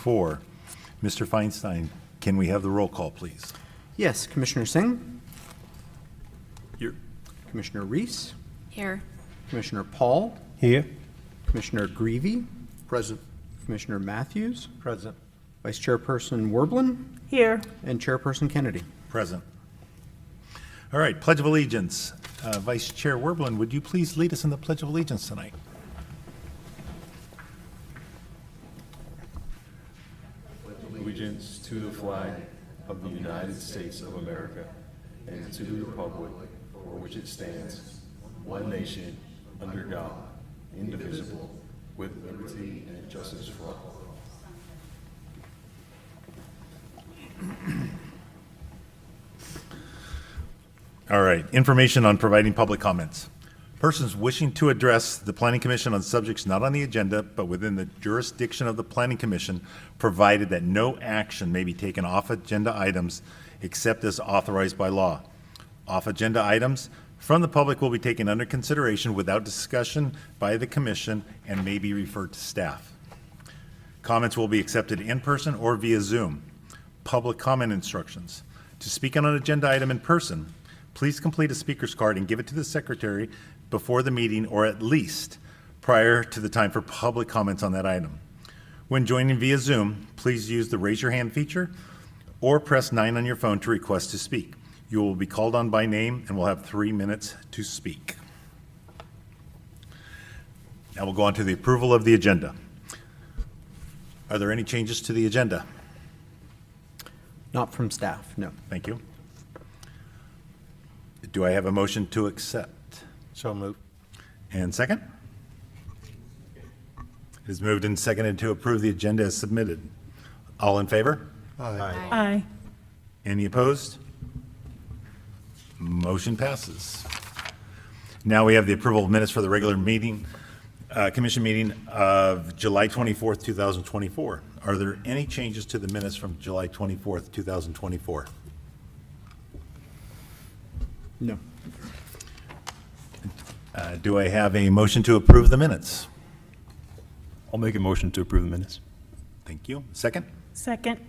2024. Mr. Feinstein, can we have the roll call, please? Yes, Commissioner Singh, Here. Commissioner Reese, Here. Commissioner Paul, Here. Commissioner Greavy, Present. Commissioner Matthews, Present. Vice Chairperson Werblin, Here. and Chairperson Kennedy. Present. All right, Pledge of Allegiance. Vice Chair Werblin, would you please lead us in the Pledge of Allegiance tonight? Allegiance to the flag of the United States of America and to the republic for which it stands, one nation, under God, indivisible, with liberty and justice for all. All right, information on providing public comments. Persons wishing to address the Planning Commission on subjects not on the agenda but within the jurisdiction of the Planning Commission, provided that no action may be taken off agenda items except as authorized by law. Off agenda items from the public will be taken under consideration without discussion by the Commission and may be referred to staff. Comments will be accepted in person or via Zoom. Public comment instructions. To speak on an agenda item in person, please complete a speaker's card and give it to the secretary before the meeting or at least prior to the time for public comments on that item. When joining via Zoom, please use the raise your hand feature or press 9 on your phone to request to speak. You will be called on by name and will have 3 minutes to speak. Now we'll go on to the approval of the agenda. Are there any changes to the agenda? Not from staff, no. Thank you. Do I have a motion to accept? So moved. And second? It is moved and seconded to approve the agenda as submitted. All in favor? Aye. Aye. Any opposed? Motion passes. Now we have the approval of minutes for the regular meeting, commission meeting of July 24th, 2024. Are there any changes to the minutes from July 24th, 2024? No. Do I have a motion to approve the minutes? I'll make a motion to approve the minutes. Thank you. Second? Second.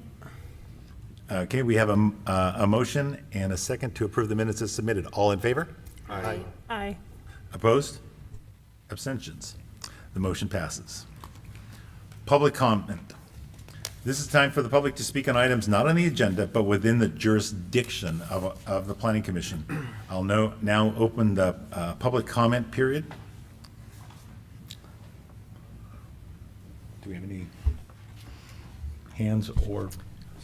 Okay, we have a motion and a second to approve the minutes as submitted. All in favor? Aye. Aye. Opposed? Abstentions? The motion passes. Public comment. This is time for the public to speak on items not on the agenda, but within the jurisdiction of the Planning Commission. I'll now open the public comment period. Do we have any hands or?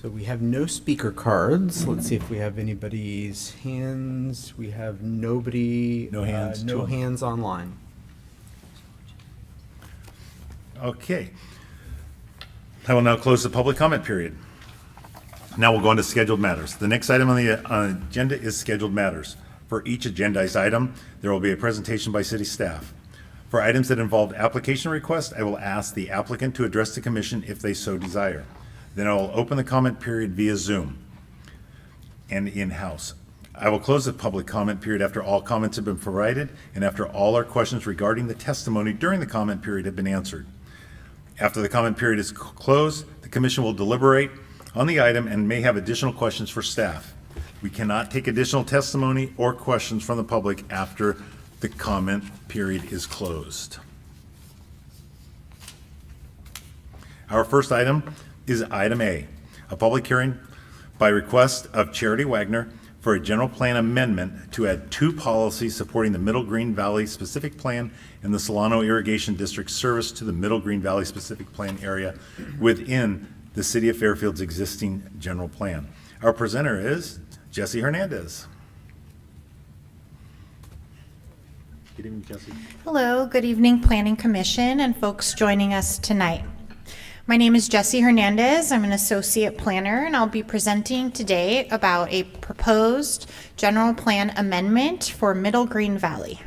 So we have no speaker cards. Let's see if we have anybody's hands. We have nobody. No hands, No two. hands online. Okay. I will now close the public comment period. Now we'll go on to scheduled matters. The next item on the agenda is scheduled matters. For each agendized item, there will be a presentation by city staff. For items that involve application requests, I will ask the applicant to address the commission if they so desire. Then I will open the comment period via Zoom and in-house. I will close the public comment period after all comments have been provided and after all our questions regarding the testimony during the comment period have been answered. After the comment period is closed, the commission will deliberate on the item and may have additional questions for staff. We cannot take additional testimony or questions from the public after the comment period is closed. Our first item is item A, a public hearing by request of Charity Wagner for a general plan amendment to add 2 policies supporting the Middle Green Valley Specific Plan and the Solano Irrigation District service to the Middle Green Valley Specific Plan area within the City of Fairfield's existing general plan. Our presenter is Jesse Hernandez. Good evening, Jesse. Hello, good evening, Planning Commission and folks joining us tonight. My name is Jesse Hernandez. I'm an associate planner, and I'll be presenting today about a proposed general plan amendment for Middle Green Valley.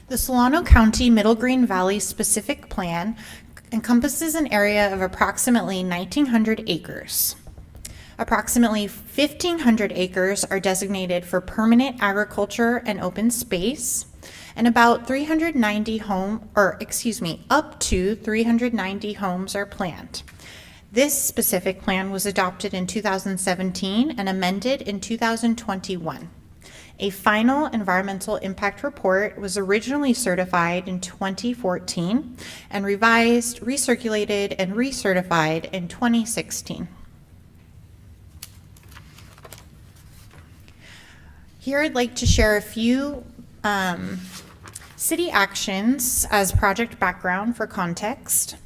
The Solano County Middle Green Valley Specific Plan encompasses an area of approximately 1,900 acres. Approximately 1,500 acres are designated for permanent agriculture and open space, and about 390 up to 390 homes are planned. This specific plan was adopted in 2017 and amended in 2021. A final environmental impact report was originally certified in 2014 and revised, recirculated, and recertified in 2016. Here I'd like to share a few city actions as project background for context.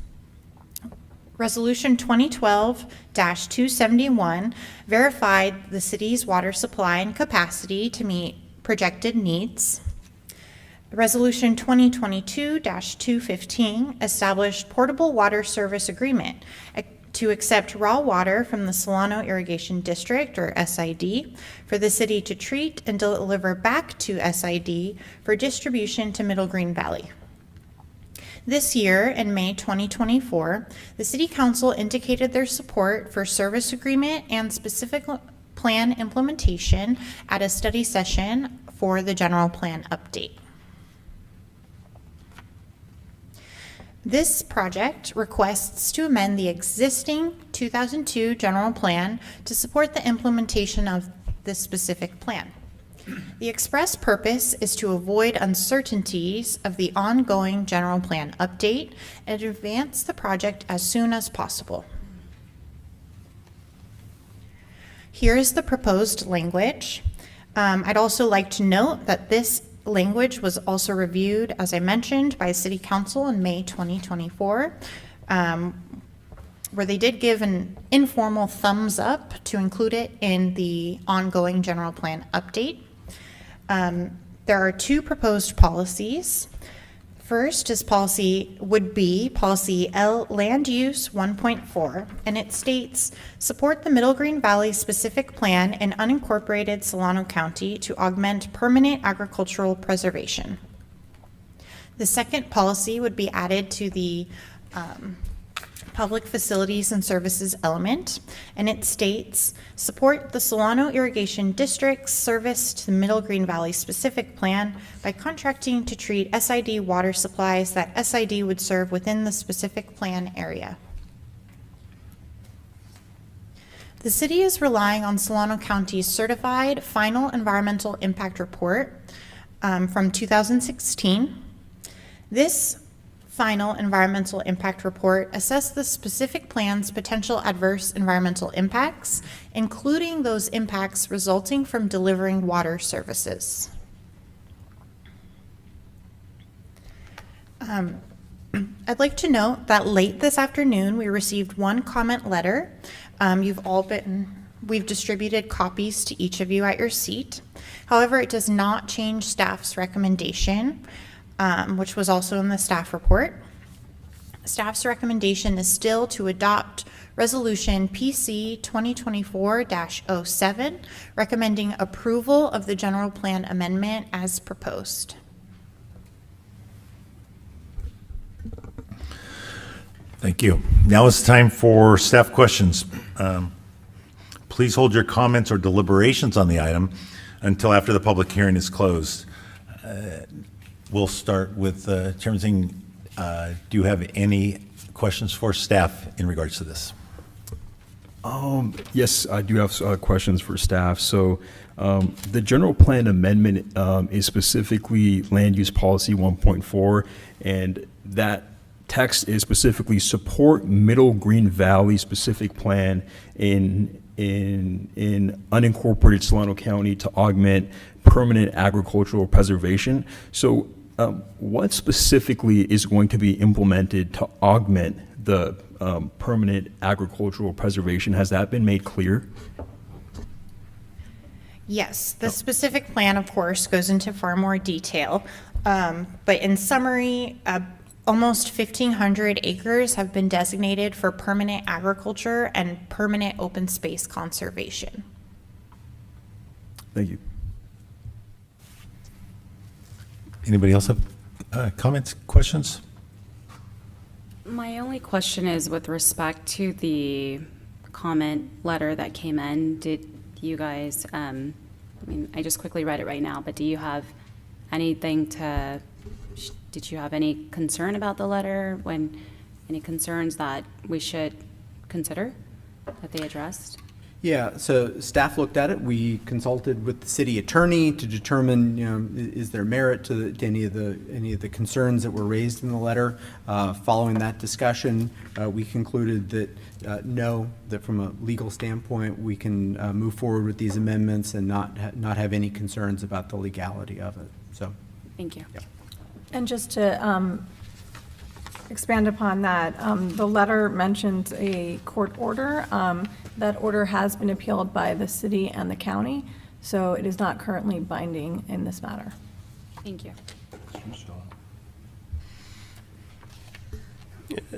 Resolution 2012-271 verified the city's water supply and capacity to meet projected needs. Resolution 2022-215 established portable water service agreement to accept raw water from the Solano Irrigation District, or SID, for the city to treat and deliver back to SID for distribution to Middle Green Valley. This year, in May 2024, the City Council indicated their support for service agreement and specific plan implementation at a study session for the general plan update. This project requests to amend the existing 2002 general plan to support the implementation of this specific plan. The express purpose is to avoid uncertainties of the ongoing general plan update and advance the project as soon as possible. Here is the proposed language. I'd also like to note that this language was also reviewed, as I mentioned, by City Council in May 2024, where they did give an informal thumbs up to include it in the ongoing general plan update. There are two proposed policies. First is policy L Land Use 1.4, and it states, support the Middle Green Valley specific plan in unincorporated Solano County to augment permanent agricultural preservation. The second policy would be added to the Public Facilities and Services element, and it states, support the Solano Irrigation District's service to the Middle Green Valley specific plan by contracting to treat SID water supplies that SID would serve within the specific plan area. The city is relying on Solano County's certified final environmental impact report from 2016. This final environmental impact report assessed the specific plan's potential adverse environmental impacts, including those impacts resulting from delivering water services. I'd like to note that late this afternoon, we received one comment letter. We've distributed copies to each of you at your seat. However, it does not change staff's recommendation, which was also in the staff report. Staff's recommendation is still to adopt Resolution PC 2024-07, recommending approval of the general plan amendment as proposed. Thank you. Now it's time for staff questions. Please hold your comments or deliberations on the item until after the public hearing is closed. We'll start with Chairman Singh. Do you have any questions for staff in regards to this? Yes, I do have questions for staff. So the general plan amendment is specifically land use policy 1.4, and that text is specifically support Middle Green Valley specific plan in unincorporated Solano County to augment permanent agricultural preservation. So what specifically is going to be implemented to augment the permanent agricultural preservation? Has that been made clear? Yes, the specific plan, of course, goes into far more detail. But in summary, almost 1,500 acres have been designated for permanent agriculture and permanent open space conservation. Thank you. Anybody else have comments, questions? My only question is with respect to the comment letter that came in. Did you guys, I just quickly read it right now, but do you have anything to, did you have any concern about the letter? Any concerns that we should consider that they addressed? Yeah, so staff looked at it. We consulted with the city attorney to determine, is there merit to any of the concerns that were raised in the letter. Following that discussion, we concluded that no, that from a legal standpoint, we can move forward with these amendments and not have any concerns about the legality of it. So, Thank you. And just to expand upon that, the letter mentions a court order. That order has been appealed by the city and the county, so it is not currently binding in this matter. Thank you.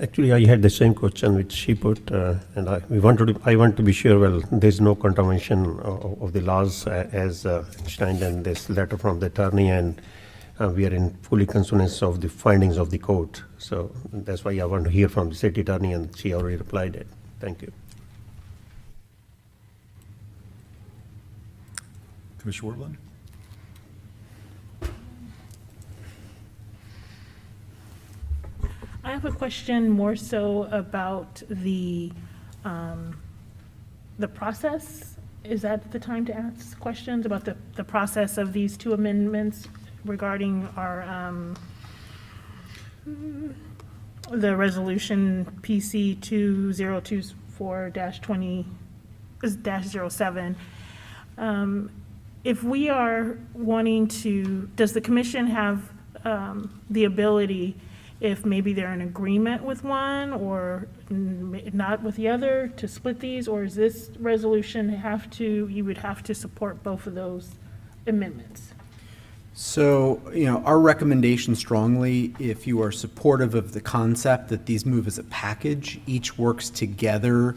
Actually, I had the same question which she put, and I want to be sure, well, there's no contamination of the laws as stated in this letter from the attorney, and we are in fully consonance of the findings of the court. So that's why I want to hear from the city attorney, and she already replied it. Thank you. Commissioner Wortland? I have a question more so about the process. Is that the time to ask questions about the process of these two amendments regarding our, the resolution PC 2024-20-07? If we are wanting to, does the commission have the ability, if maybe they're in agreement with one or not with the other, to split these? Or is this resolution you would have to support both of those amendments? So, our recommendation strongly, if you are supportive of the concept that these move as a package, each works together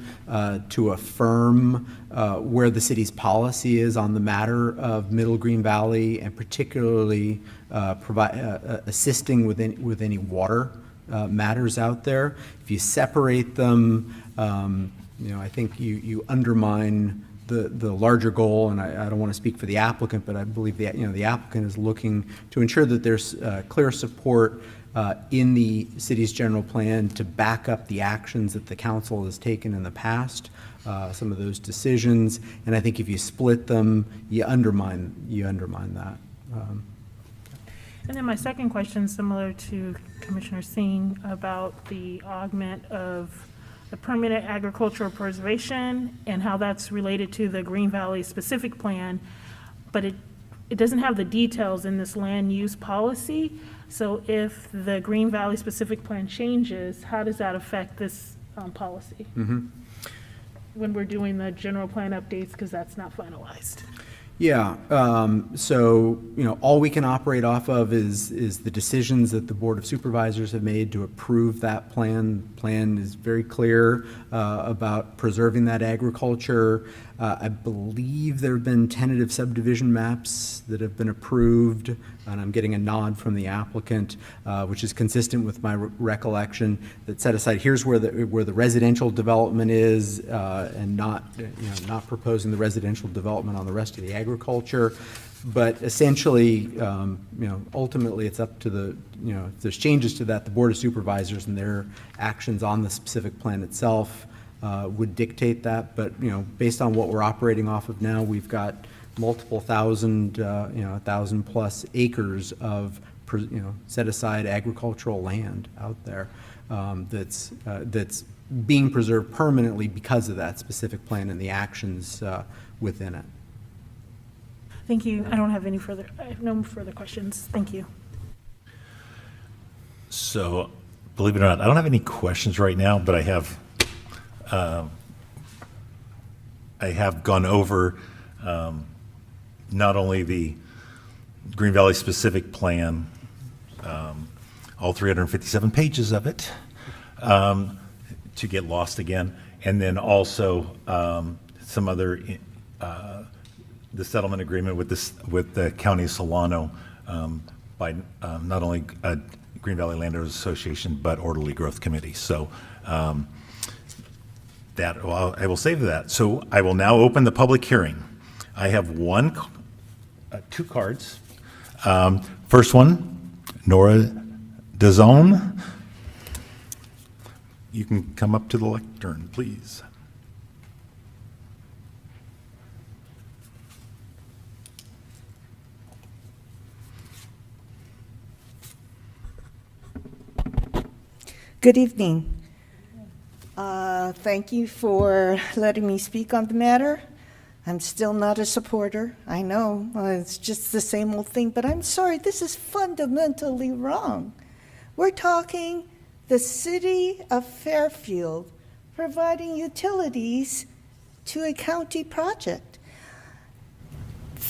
to affirm where the city's policy is on the matter of Middle Green Valley, and particularly assisting with any water matters out there. If you separate them, I think you undermine the larger goal, and I don't want to speak for the applicant, but I believe the applicant is looking to ensure that there's clear support in the city's general plan to back up the actions that the council has taken in the past, some of those decisions. And I think if you split them, you undermine that. And then my second question, similar to Commissioner Singh, about the augment of the permanent agricultural preservation and how that's related to the Green Valley specific plan, but it doesn't have the details in this land use policy. So if the Green Valley specific plan changes, how does that affect this policy? When we're doing the general plan updates, because that's not finalized. Yeah, so, all we can operate off of is the decisions that the Board of Supervisors have made to approve that plan. The plan is very clear about preserving that agriculture. I believe there have been tentative subdivision maps that have been approved, and I'm getting a nod from the applicant, which is consistent with my recollection, that set aside, here's where the residential development is, and not proposing the residential development on the rest of the agriculture. But essentially, ultimately, it's up to if there's changes to that, the Board of Supervisors and their actions on the specific plan itself would dictate that. But, based on what we're operating off of now, we've got multiple thousand, 1,000+ acres of, set aside agricultural land out there that's being preserved permanently because of that specific plan and the actions within it. Thank you. I have no further questions. Thank you. So, believe it or not, I don't have any questions right now, but I have gone over not only the Green Valley specific plan, all 357 pages of it, to get lost again, and then also some other the settlement agreement with the County of Solano by not only Green Valley Landowners Association but Orderly Growth Committee. So I will save that. So I will now open the public hearing. I have two cards. First one, Nora DeZone. You can come up to the lectern, please. Good evening. Thank you for letting me speak on the matter. I'm still not a supporter. I know, it's just the same old thing, but I'm sorry, this is fundamentally wrong. We're talking the city of Fairfield providing utilities to a county project.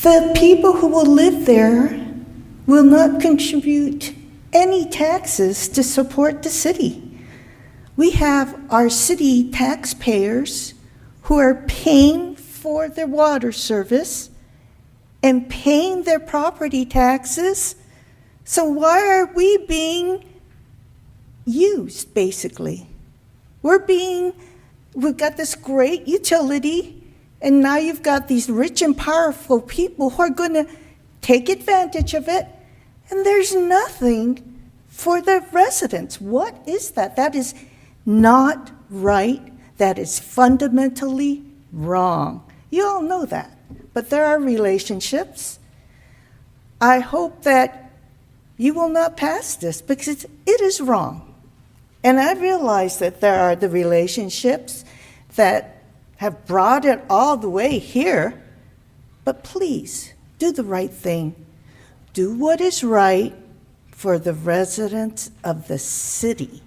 The people who will live there will not contribute any taxes to support the city. We have our city taxpayers who are paying for their water service and paying their property taxes. So why are we being used, basically? We've got this great utility, and now you've got these rich and powerful people who are going to take advantage of it, and there's nothing for the residents. What is that? That is not right. That is fundamentally wrong. You all know that, but there are relationships. I hope that you will not pass this because it is wrong. And I realize that there are the relationships that have brought it all the way here, but please do the right thing. Do what is right for the residents of the city,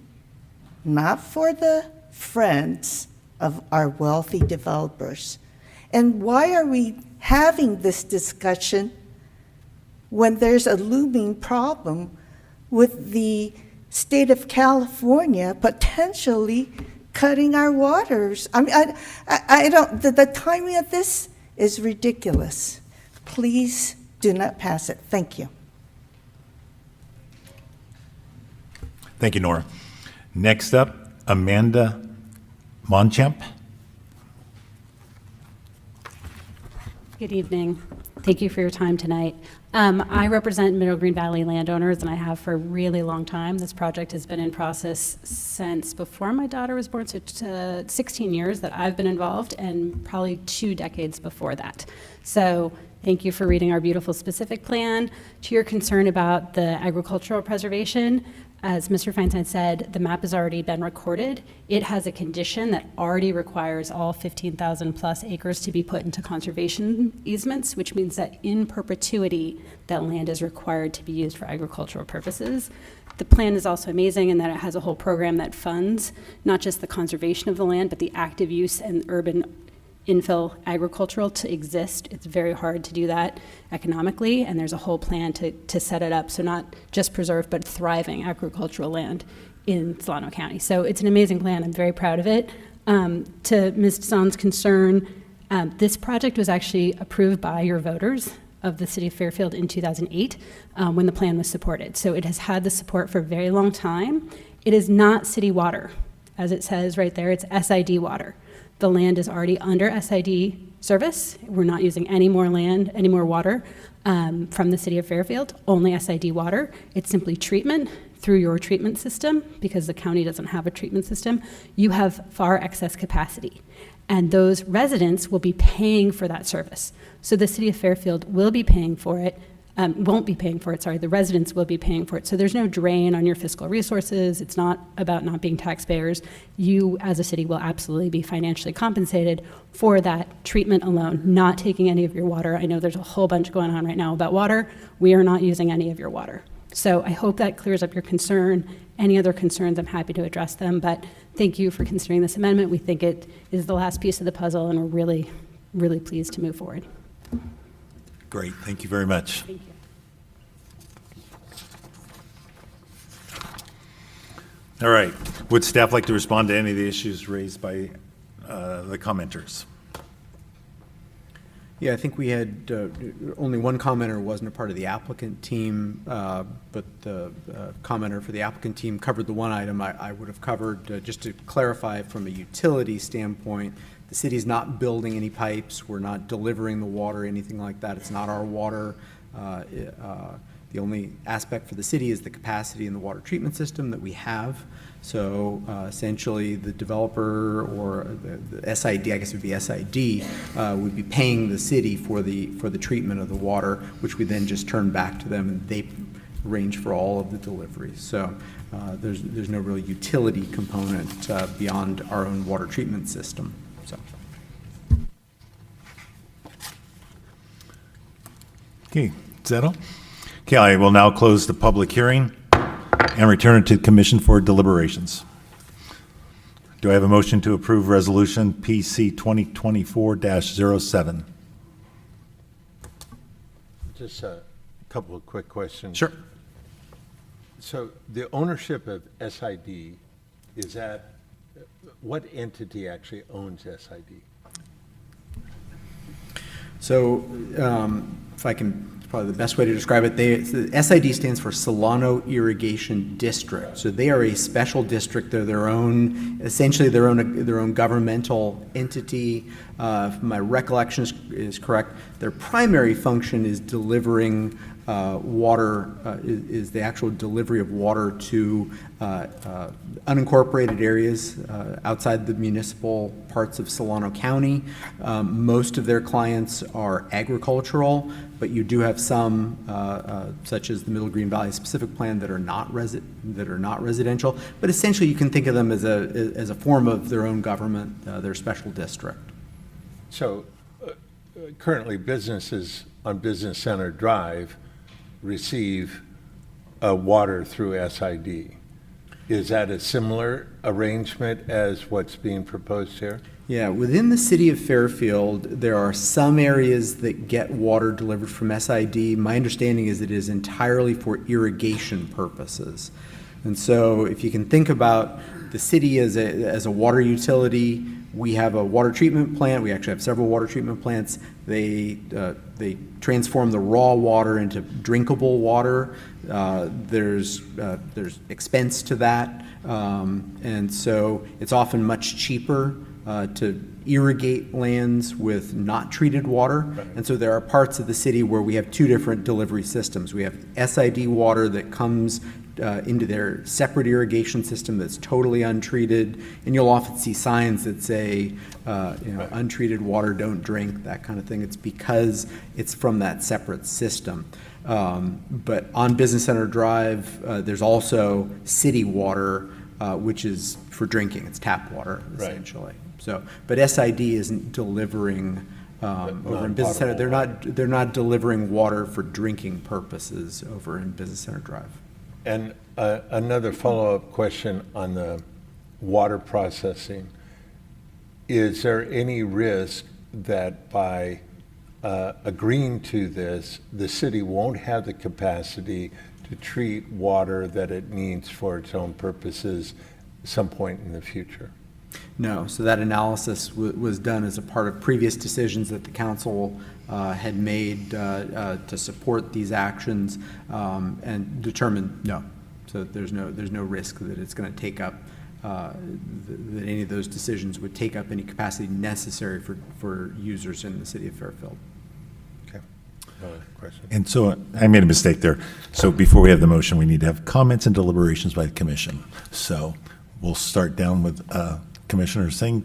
not for the friends of our wealthy developers. And why are we having this discussion when there's a looming problem with the state of California potentially cutting our waters? I mean, I don't, the timing of this is ridiculous. Please do not pass it. Thank you. Thank you, Nora. Next up, Amanda Monchamp. Good evening. Thank you for your time tonight. I represent Middle Green Valley landowners, and I have for a really long time. This project has been in process since before my daughter was born, so 16 years that I've been involved, and probably 2 decades before that. So thank you for reading our beautiful specific plan. To your concern about the agricultural preservation, as Mr. Feinstein said, the map has already been recorded. It has a condition that already requires all 15,000 plus acres to be put into conservation easements, which means that in perpetuity, that land is required to be used for agricultural purposes. The plan is also amazing in that it has a whole program that funds not just the conservation of the land, but the active use and urban infill agricultural to exist. It's very hard to do that economically, and there's a whole plan to set it up, so not just preserve, but thriving agricultural land in Solano County. So it's an amazing plan. I'm very proud of it. To Ms. Tson's concern, this project was actually approved by your voters of the city of Fairfield in 2008 when the plan was supported. So it has had the support for a very long time. It is not city water. As it says right there, it's SID water. The land is already under SID service. We're not using any more land, any more water from the city of Fairfield, only SID water. It's simply treatment through your treatment system because the county doesn't have a treatment system. You have far excess capacity, and those residents will be paying for that service. So the city of Fairfield will be paying for it, won't be paying for it, sorry, the residents will be paying for it. So there's no drain on your fiscal resources. It's not about not being taxpayers. You, as a city, will absolutely be financially compensated for that treatment alone, not taking any of your water. I know there's a whole bunch going on right now about water. We are not using any of your water. So I hope that clears up your concern. Any other concerns, I'm happy to address them, but thank you for considering this amendment. We think it is the last piece of the puzzle, and we're really, really pleased to move forward. Great, thank you very much. Thank you. All right, would staff like to respond to any of the issues raised by the commenters? Yeah, I think we had only one commenter wasn't a part of the applicant team, but the commenter for the applicant team covered the one item I would have covered. Just to clarify from a utility standpoint, the city's not building any pipes. We're not delivering the water, anything like that. It's not our water. The only aspect for the city is the capacity in the water treatment system that we have. So essentially, the developer or the SID, I guess it would be SID, would be paying the city for the treatment of the water, which we then just turn back to them, and they arrange for all of the deliveries. So there's no real utility component beyond our own water treatment system. So. Okay, Zeno? Okay, I will now close the public hearing and return it to the commission for deliberations. Do I have a motion to approve resolution PC 2024-07? Just a couple of quick questions. Sure. So the ownership of SID, is that, what entity actually owns SID? So, if I can, probably the best way to describe it, the SID stands for Solano Irrigation District. So they are a special district. They're their own, essentially their own governmental entity. If my recollection is correct, their primary function is delivering water, is the actual delivery of water to unincorporated areas outside the municipal parts of Solano County. Most of their clients are agricultural, but you do have some, such as the Middle Green Valley Specific Plan, that are not residential. But essentially, you can think of them as a form of their own government, their special district. So currently, businesses on Business Center Drive receive water through SID. Is that a similar arrangement as what's being proposed here? Yeah, within the city of Fairfield, there are some areas that get water delivered from SID. My understanding is it is entirely for irrigation purposes. And so if you can think about the city as a water utility, we have a water treatment plant. We actually have several water treatment plants. They transform the raw water into drinkable water. There's expense to that, and so it's often much cheaper to irrigate lands with not treated water. And so there are parts of the city where we have two different delivery systems. We have SID water that comes into their separate irrigation system that's totally untreated, and you'll often see signs that say, untreated water, don't drink, that kind of thing. It's because it's from that separate system. But on Business Center Drive, there's also city water, which is for drinking. It's tap water, essentially. So, but SID isn't delivering over in Business Center. They're not delivering water for drinking purposes over in Business Center Drive. And another follow-up question on the water processing. Is there any risk that by agreeing to this, the city won't have the capacity to treat water that it needs for its own purposes some point in the future? No, so that analysis was done as a part of previous decisions that the council had made to support these actions, and determined no. So there's no risk that it's going to take up, that any of those decisions would take up any capacity necessary for users in the city of Fairfield. Okay. Another question. And so I made a mistake there. So before we have the motion, we need to have comments and deliberations by the commission. So we'll start down with Commissioner Singh.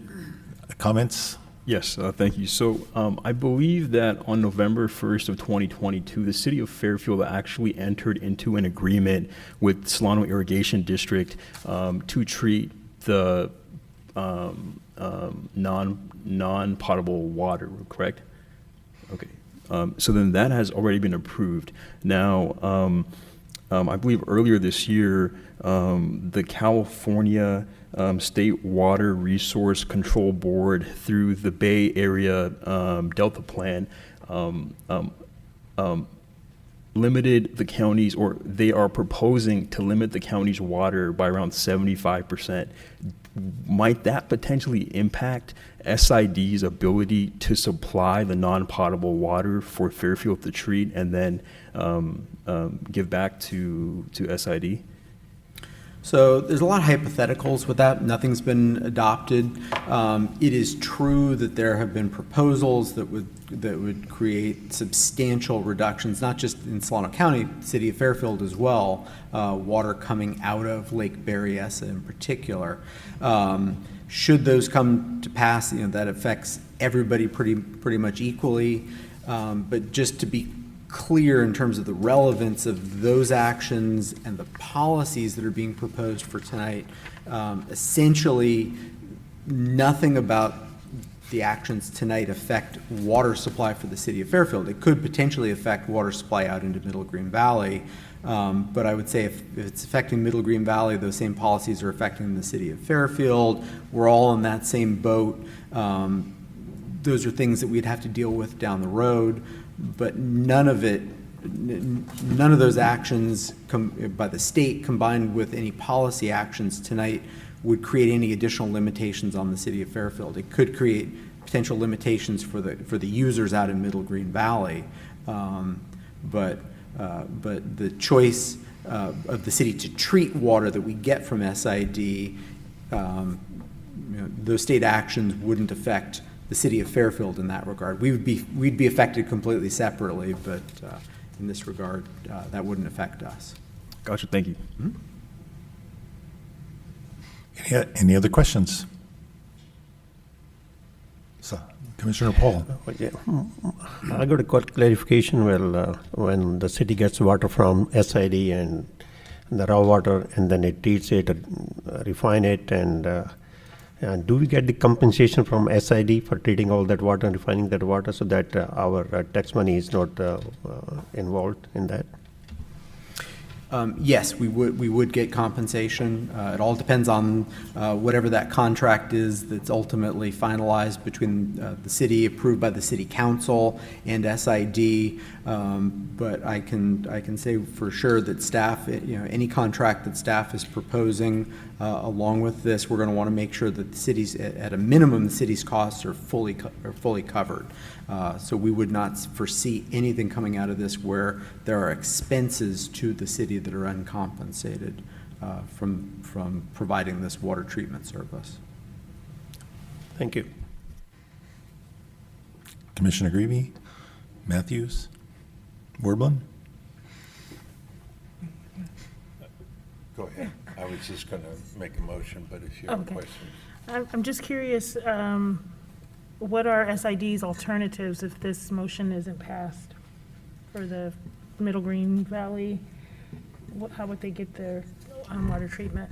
Comments? Yes, thank you. So I believe that on November 1st of 2022, the city of Fairfield actually entered into an agreement with Solano Irrigation District to treat the non-potable water, correct? Okay. So then that has already been approved. Now, I believe earlier this year, the California State Water Resource Control Board, through the Bay Area Delta Plan, limited the county's, or they are proposing to limit the county's water by around 75%. Might that potentially impact SID's ability to supply the non-potable water for Fairfield to treat and then give back to SID? So there's a lot of hypotheticals with that. Nothing's been adopted. It is true that there have been proposals that would create substantial reductions, not just in Solano County, city of Fairfield as well, water coming out of Lake Berryessa in particular. Should those come to pass, that affects everybody pretty much equally. But just to be clear in terms of the relevance of those actions and the policies that are being proposed for tonight, essentially nothing about the actions tonight affect water supply for the city of Fairfield. It could potentially affect water supply out into Middle Green Valley, but I would say if it's affecting Middle Green Valley, those same policies are affecting the city of Fairfield. We're all in that same boat. Those are things that we'd have to deal with down the road, but none of those actions by the state combined with any policy actions tonight would create any additional limitations on the city of Fairfield. It could create potential limitations for the users out in Middle Green Valley, but the choice of the city to treat water that we get from SID, those state actions wouldn't affect the city of Fairfield in that regard. We'd be affected completely separately, but in this regard, that wouldn't affect us. Gotcha, thank you. Any other questions? So, Commissioner Paul. Yeah. I got a clarification. Well, when the city gets water from SID and the raw water, and then it treats it, refine it, and do we get the compensation from SID for treating all that water and refining that water so that our tax money is not involved in that? Yes, we would get compensation. It all depends on whatever that contract is that's ultimately finalized between the city, approved by the city council, and SID. But I can say for sure that staff, any contract that staff is proposing along with this, we're going to want to make sure that the cities, at a minimum, the city's costs are fully covered. So we would not foresee anything coming out of this where there are expenses to the city that are uncompensated from providing this water treatment service. Thank you. Commissioner Greavy, Matthews, Werblin? Go ahead. I was just going to make a motion, but if you have a Okay. question. I'm just curious, what are SID's alternatives if this motion isn't passed for the Middle Green Valley? How would they get their water treatment?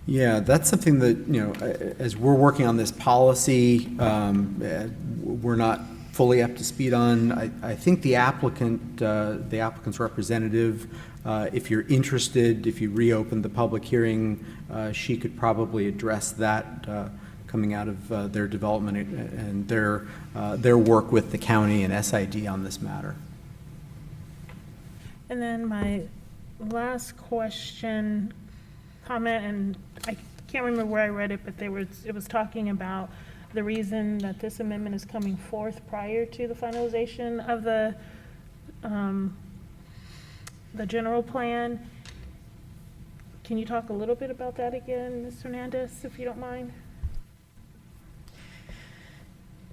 Yeah, that's something that, as we're working on this policy, we're not fully up to speed on. I think the applicant's representative, if you're interested, if you reopen the public hearing, she could probably address that coming out of their development and their work with the county and SID on this matter. And then my last question, comment, and I can't remember where I read it, but it was talking about the reason that this amendment is coming forth prior to the finalization of the general plan. Can you talk a little bit about that again, Ms. Hernandez, if you don't mind?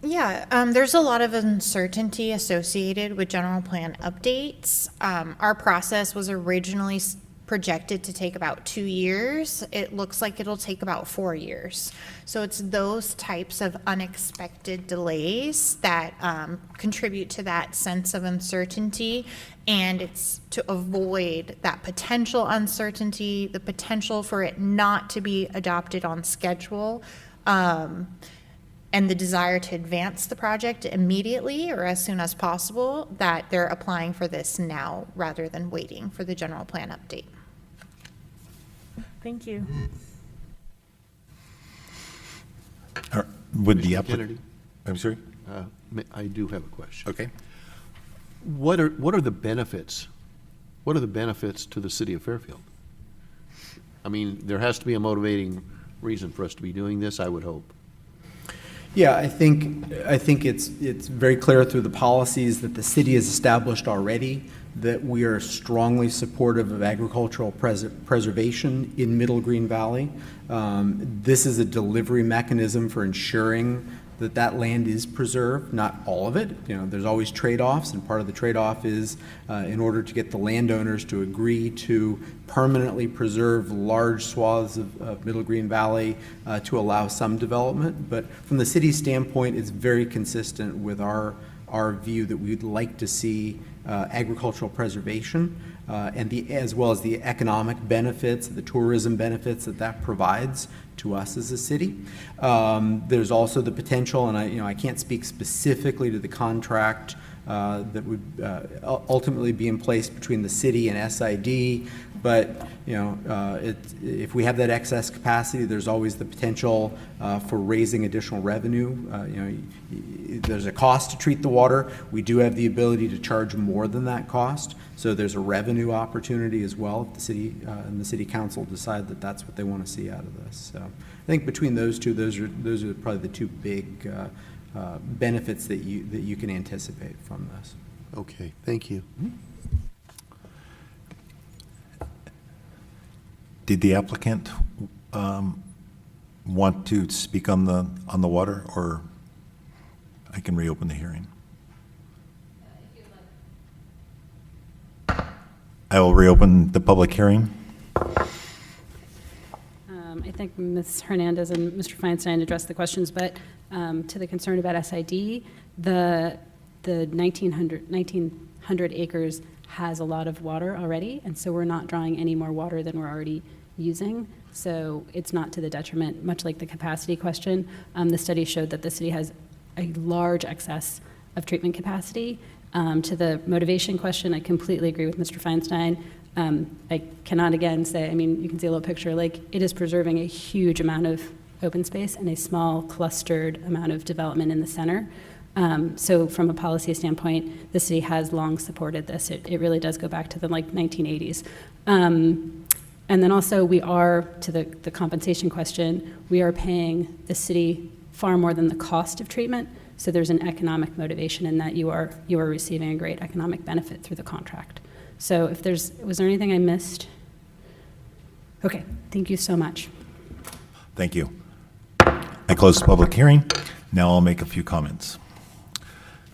Yeah, there's a lot of uncertainty associated with general plan updates. Our process was originally projected to take about 2 years. It looks like it'll take about 4 years. So it's those types of unexpected delays that contribute to that sense of uncertainty. And it's to avoid that potential uncertainty, the potential for it not to be adopted on schedule, and the desire to advance the project immediately or as soon as possible, that they're applying for this now rather than waiting for the general plan update. Thank you. Would the Commissioner applicant? Kennedy? I'm sorry? I do have a question. Okay. What are the benefits? What are the benefits to the city of Fairfield? I mean, there has to be a motivating reason for us to be doing this, I would hope. Yeah, I think it's very clear through the policies that the city has established already that we are strongly supportive of agricultural preservation in Middle Green Valley. This is a delivery mechanism for ensuring that that land is preserved, not all of it. You know, there's always trade-offs, and part of the trade-off is in order to get the landowners to agree to permanently preserve large swaths of Middle Green Valley to allow some development. But from the city's standpoint, it's very consistent with our view that we'd like to see agricultural preservation and as well as the economic benefits, the tourism benefits that provides to us as a city. There's also the potential, and I can't speak specifically to the contract that would ultimately be in place between the city and SID, but if we have that excess capacity, there's always the potential for raising additional revenue. There's a cost to treat the water. We do have the ability to charge more than that cost, so there's a revenue opportunity as well if the city and the city council decide that that's what they want to see out of this. So I think between those two, those are probably the two big benefits that you can anticipate from this. Okay, thank you. Did the applicant want to speak on the water, or I can reopen the hearing? I will reopen the public hearing. I think Ms. Hernandez and Mr. Feinstein addressed the questions, but to the concern about SID, the 1,900 acres has a lot of water already, and so we're not drawing any more water than we're already using. So it's not to the detriment, much like the capacity question. The study showed that the city has a large excess of treatment capacity. To the motivation question, I completely agree with Mr. Feinstein. I cannot again say, I mean, you can see a little picture, like it is preserving a huge amount of open space and a small clustered amount of development in the center. So from a policy standpoint, the city has long supported this. It really does go back to the 1980s. And then also we are, to the compensation question, we are paying the city far more than the cost of treatment. So there's an economic motivation in that you are receiving a great economic benefit through the contract. So was there anything I missed? Okay, thank you so much. Thank you. I close the public hearing. Now I'll make a few comments,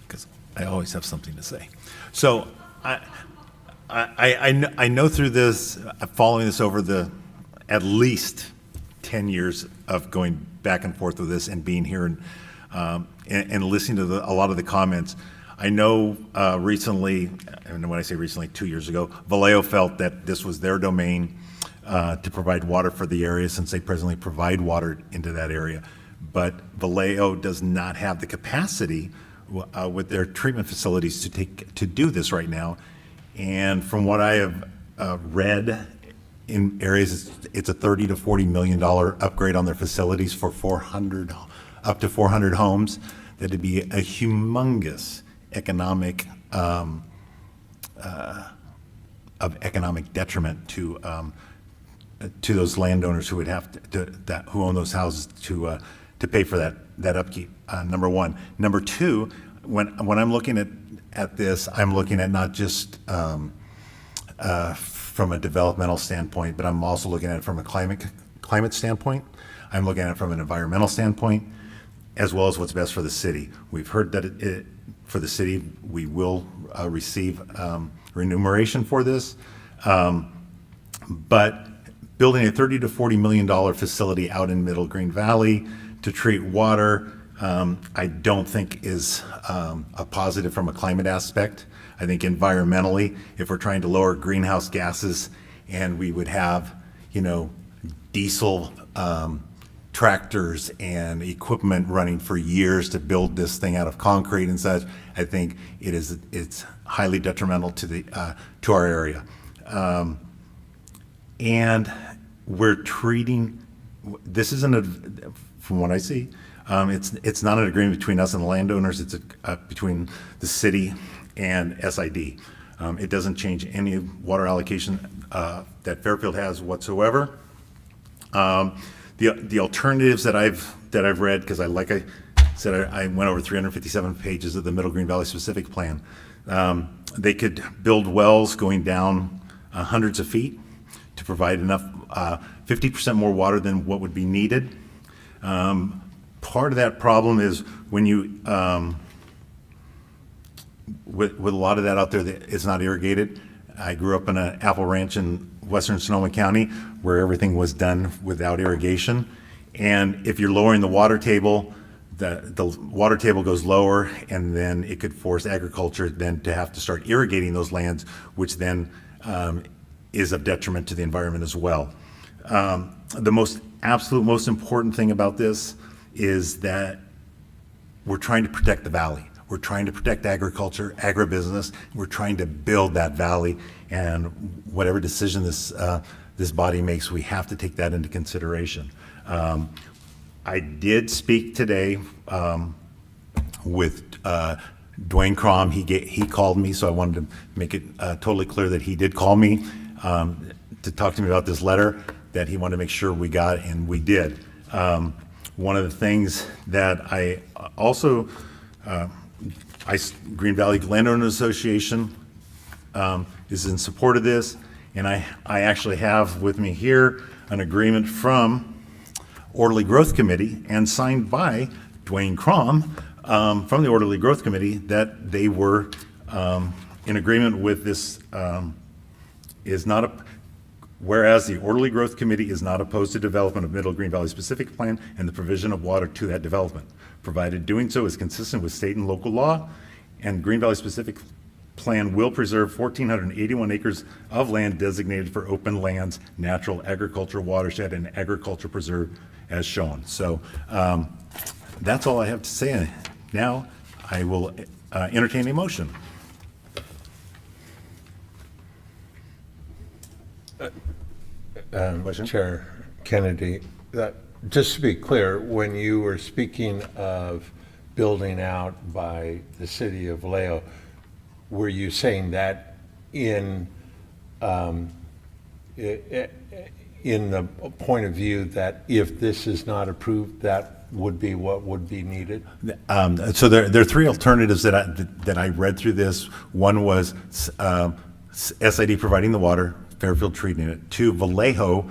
because I always have something to say. So I know through this, following this over at least 10 years of going back and forth with this and being here and listening to a lot of the comments, I know recently, and when I say recently, 2 years ago, Vallejo felt that this was their domain to provide water for the area, since they presently provide water into that area. But Vallejo does not have the capacity with their treatment facilities to do this right now. And from what I have read in areas, it's a $30 to $40 million upgrade on their facilities for up to 400 homes. That'd be a humongous economic economic detriment to those landowners who would have who own those houses to pay for that upkeep. Number one. Number two, when I'm looking at this, I'm looking at not just from a developmental standpoint, but I'm also looking at it from a climate standpoint. I'm looking at it from an environmental standpoint, as well as what's best for the city. We've heard that for the city, we will receive remuneration for this, but building a $30 to $40 million facility out in Middle Green Valley to treat water, I don't think is a positive from a climate aspect. I think environmentally, if we're trying to lower greenhouse gases, and we would have, diesel tractors and equipment running for years to build this thing out of concrete and such, I think it's highly detrimental to our area. And we're treating, this isn't from what I see, it's not an agreement between us and the landowners. It's between the city and SID. It doesn't change any water allocation that Fairfield has whatsoever. The alternatives that I've read, because I said I went over 357 pages of the Middle Green Valley specific plan. They could build wells going down hundreds of feet to provide enough, 50% more water than what would be needed. Part of that problem is when you, with a lot of that out there that is not irrigated. I grew up in an apple ranch in western Sonoma County where everything was done without irrigation. And if you're lowering the water table, the water table goes lower, and then it could force agriculture then to have to start irrigating those lands, which then is of detriment to the environment as well. The absolute most important thing about this is that we're trying to protect the valley. We're trying to protect agriculture, agribusiness. We're trying to build that valley, and whatever decision this body makes, we have to take that into consideration. I did speak today with Dwayne Crom. He called me, so I wanted to make it totally clear that he did call me to talk to me about this letter that he wanted to make sure we got, and we did. One of the things that I also, Green Valley Landowners Association is in support of this, and I actually have with me here an agreement from Orderly Growth Committee and signed by Dwayne Crom from the Orderly Growth Committee that they were in agreement with this. Whereas the Orderly Growth Committee is not opposed to development of Middle Green Valley Specific Plan and the provision of water to that development, provided doing so is consistent with state and local law, and Green Valley Specific Plan will preserve 1,481 acres of land designated for open lands, natural agriculture watershed, and agriculture preserve as shown. So that's all I have to say. Now I will entertain a motion. Question? Chair Kennedy, just to be clear, when you were speaking of building out by the city of Vallejo, were you saying that in the point of view that if this is not approved, that would be what would be needed? So there are three alternatives that I read through this. One was SID providing the water, Fairfield treating it. Two, Vallejo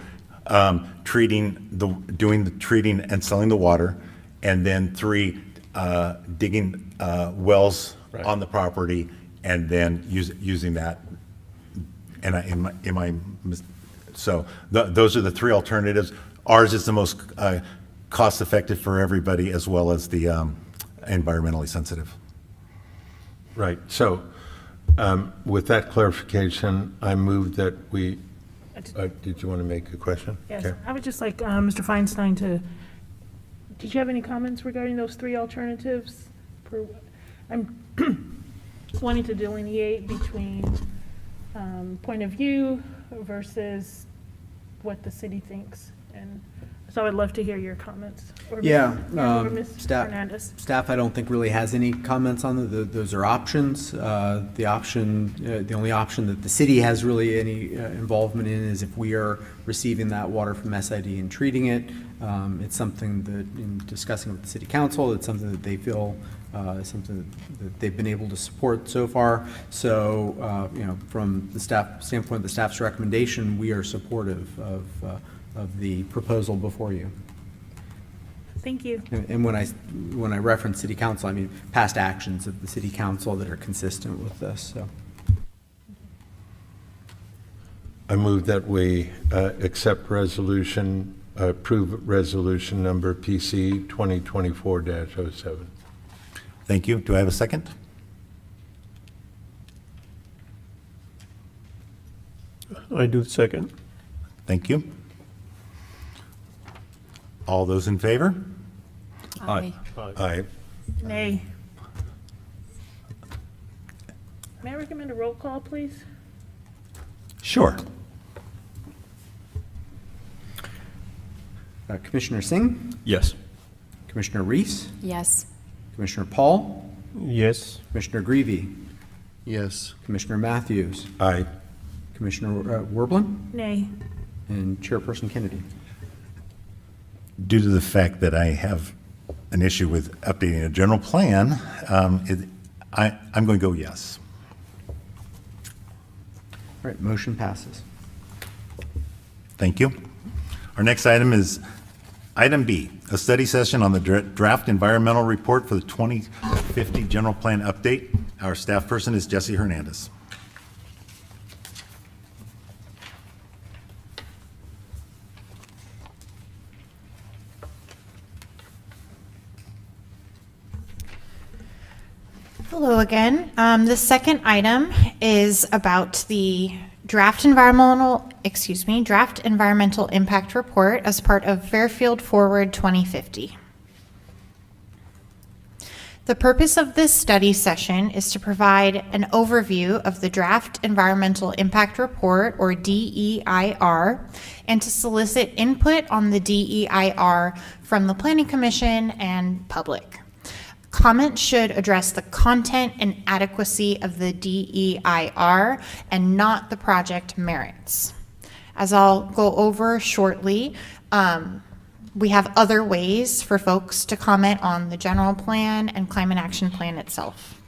doing the treating and selling the water. And then three, digging wells Right. on the property and then using that. And so those are the three alternatives. Ours is the most cost-effective for everybody, as well as the environmentally sensitive. Right. So with that clarification, I move that we, did you want to make a question? Yes, Okay. I would just like Mr. Feinstein did you have any comments regarding those three alternatives? I'm wanting to delineate between point of view versus what the city thinks. And so I'd love to hear your comments. Or Yeah, or Ms. Hernandez. Staff, I don't think really has any comments on those are options. The only option that the city has really any involvement in is if we are receiving that water from SID and treating it. It's something that, in discussing with the city council, it's something that they feel is something that they've been able to support so far. So, from the staff standpoint, the staff's recommendation, we are supportive of the proposal before you. Thank you. And when I reference city council, I mean past actions of the city council that are consistent with this, so. I move that we approve resolution number PC 2024-07. Thank you. Do I have a second? I do second. Thank you. All those in favor? Aye. Aye. Nay. May I recommend a roll call, please? Sure. Commissioner Singh, Yes. Commissioner Reese, Yes. Commissioner Paul, Yes. Commissioner Greavy, Yes. Commissioner Matthews, Aye. Commissioner Werblin, Nay. and Chairperson Kennedy. Due to the fact that I have an issue with updating a general plan, I'm going to go yes. All right, motion passes. Thank you. Our next item is item B, a study session on the draft environmental report for the 2050 general plan update. Our staff person is Jesse Hernandez. Hello again. The second item is about the draft environmental impact report as part of Fairfield Forward 2050. The purpose of this study session is to provide an overview of the draft environmental impact report, or DEIR, and to solicit input on the DEIR from the Planning Commission and public. Comments should address the content and adequacy of the DEIR and not the project merits. As I'll go over shortly, we have other ways for folks to comment on the general plan and climate action plan itself.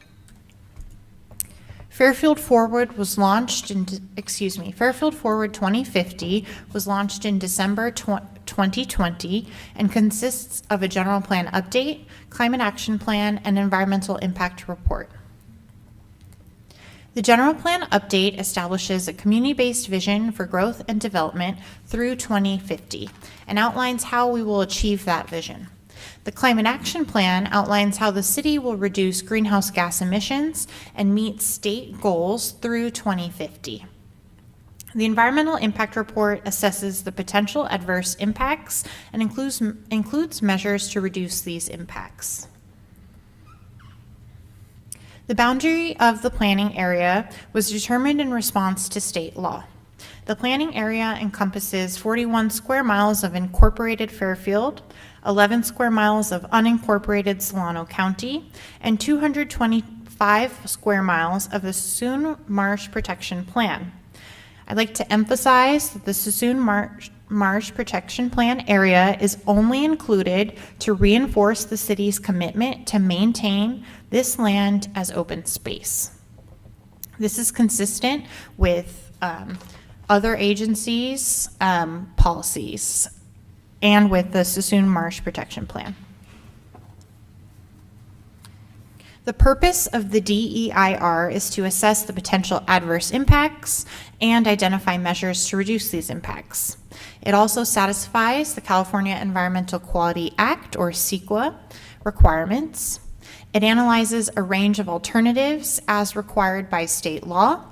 Fairfield Forward 2050 was launched in December 2020 and consists of a general plan update, climate action plan, and environmental impact report. The general plan update establishes a community-based vision for growth and development through 2050 and outlines how we will achieve that vision. The climate action plan outlines how the city will reduce greenhouse gas emissions and meet state goals through 2050. The environmental impact report assesses the potential adverse impacts and includes measures to reduce these impacts. The boundary of the planning area was determined in response to state law. The planning area encompasses 41 square miles of incorporated Fairfield, 11 square miles of unincorporated Solano County, and 225 square miles of the Sassoon Marsh Protection Plan. I'd like to emphasize that the Sassoon Marsh Protection Plan area is only included to reinforce the city's commitment to maintain this land as open space. This is consistent with other agencies' policies and with the Sassoon Marsh Protection Plan. The purpose of the DEIR is to assess the potential adverse impacts and identify measures to reduce these impacts. It also satisfies the California Environmental Quality Act, or CEQA, requirements. It analyzes a range of alternatives as required by state law.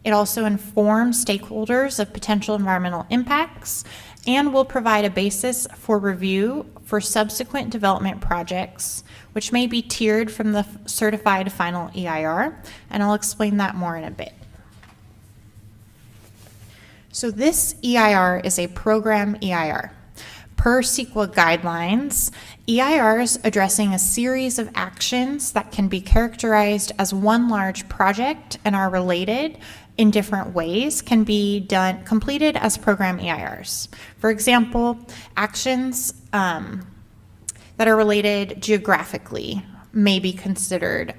It also informs stakeholders of potential environmental impacts and will provide a basis for review for subsequent development projects, which may be tiered from the certified final EIR, and I'll explain that more in a bit. So this EIR is a program EIR. Per CEQA guidelines, EIRs addressing a series of actions that can be characterized as one large project and are related in different ways can be completed as program EIRs. For example, actions that are related geographically may be considered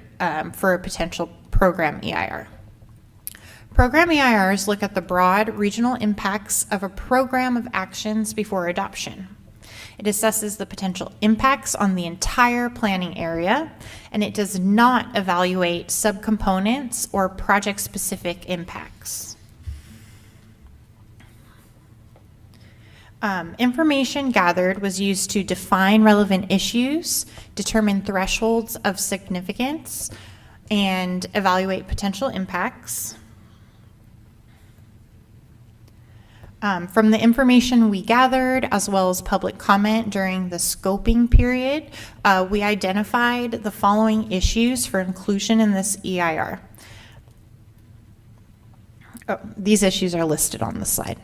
for a potential program EIR. Program EIRs look at the broad regional impacts of a program of actions before adoption. It assesses the potential impacts on the entire planning area, and it does not evaluate subcomponents or project-specific impacts. Information gathered was used to define relevant issues, determine thresholds of significance, and evaluate potential impacts. From the information we gathered, as well as public comment during the scoping period, we identified the following issues for inclusion in this EIR. Oh, these issues are listed on the slide.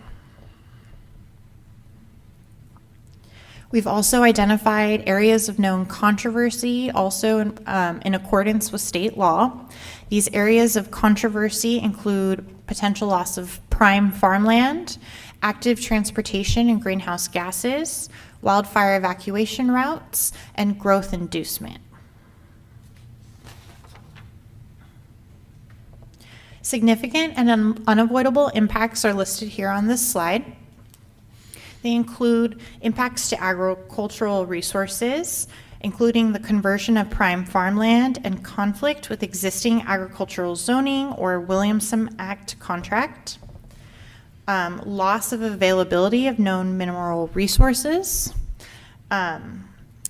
We've also identified areas of known controversy, also in accordance with state law. These areas of controversy include potential loss of prime farmland, active transportation and greenhouse gases, wildfire evacuation routes, and growth inducement. Significant and unavoidable impacts are listed here on this slide. They include impacts to agricultural resources, including the conversion of prime farmland and conflict with existing agricultural zoning or Williamson Act contract, loss of availability of known mineral resources,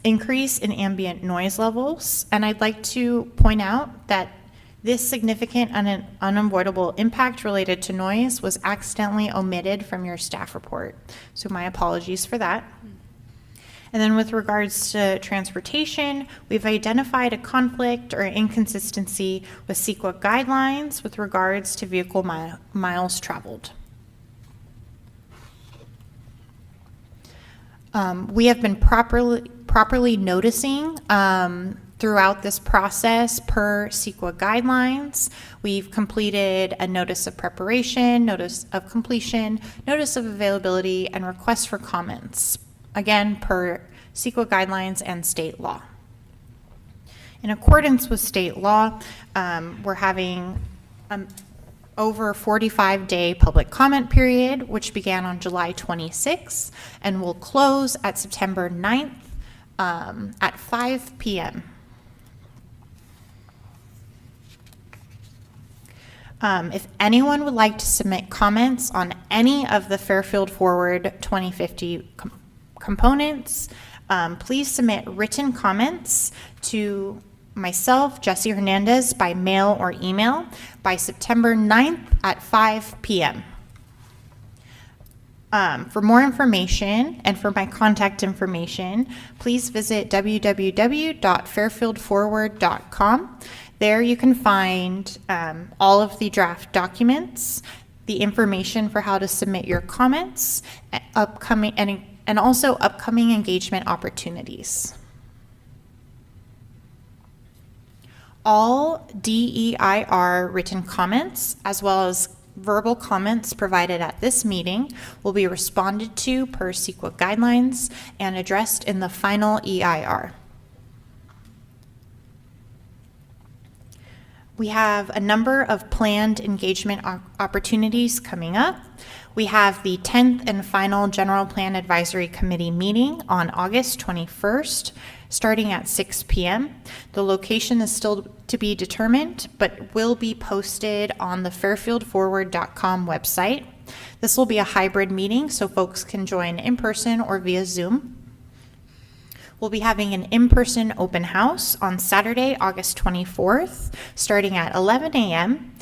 increase in ambient noise levels. And I'd like to point out that this significant and unavoidable impact related to noise was accidentally omitted from your staff report. So my apologies for that. And then with regards to transportation, we've identified a conflict or inconsistency with CEQA guidelines with regards to vehicle miles traveled. We have been properly noticing throughout this process per CEQA guidelines. We've completed a notice of preparation, notice of completion, notice of availability, and request for comments, again, per CEQA guidelines and state law. In accordance with state law, we're having over 45-day public comment period, which began on July 26th and will close at September 9th at 5 p.m. If anyone would like to submit comments on any of the Fairfield Forward 2050 components, please submit written comments to myself, Jesse Hernandez, by mail or email by September 9th at 5 p.m. For more information and for my contact information, please visit www.fairfieldforward.com. There you can find all of the draft documents, the information for how to submit your comments, and also upcoming engagement opportunities. All DEIR written comments, as well as verbal comments provided at this meeting, will be responded to per CEQA guidelines and addressed in the final EIR. We have a number of planned engagement opportunities coming up. We have the 10th and final General Plan Advisory Committee meeting on August 21st, starting at 6 p.m. The location is still to be determined, but will be posted on the fairfieldforward.com website. This will be a hybrid meeting, so folks can join in person or via Zoom. We'll be having an in-person open house on Saturday, August 24th, starting at 11 a.m.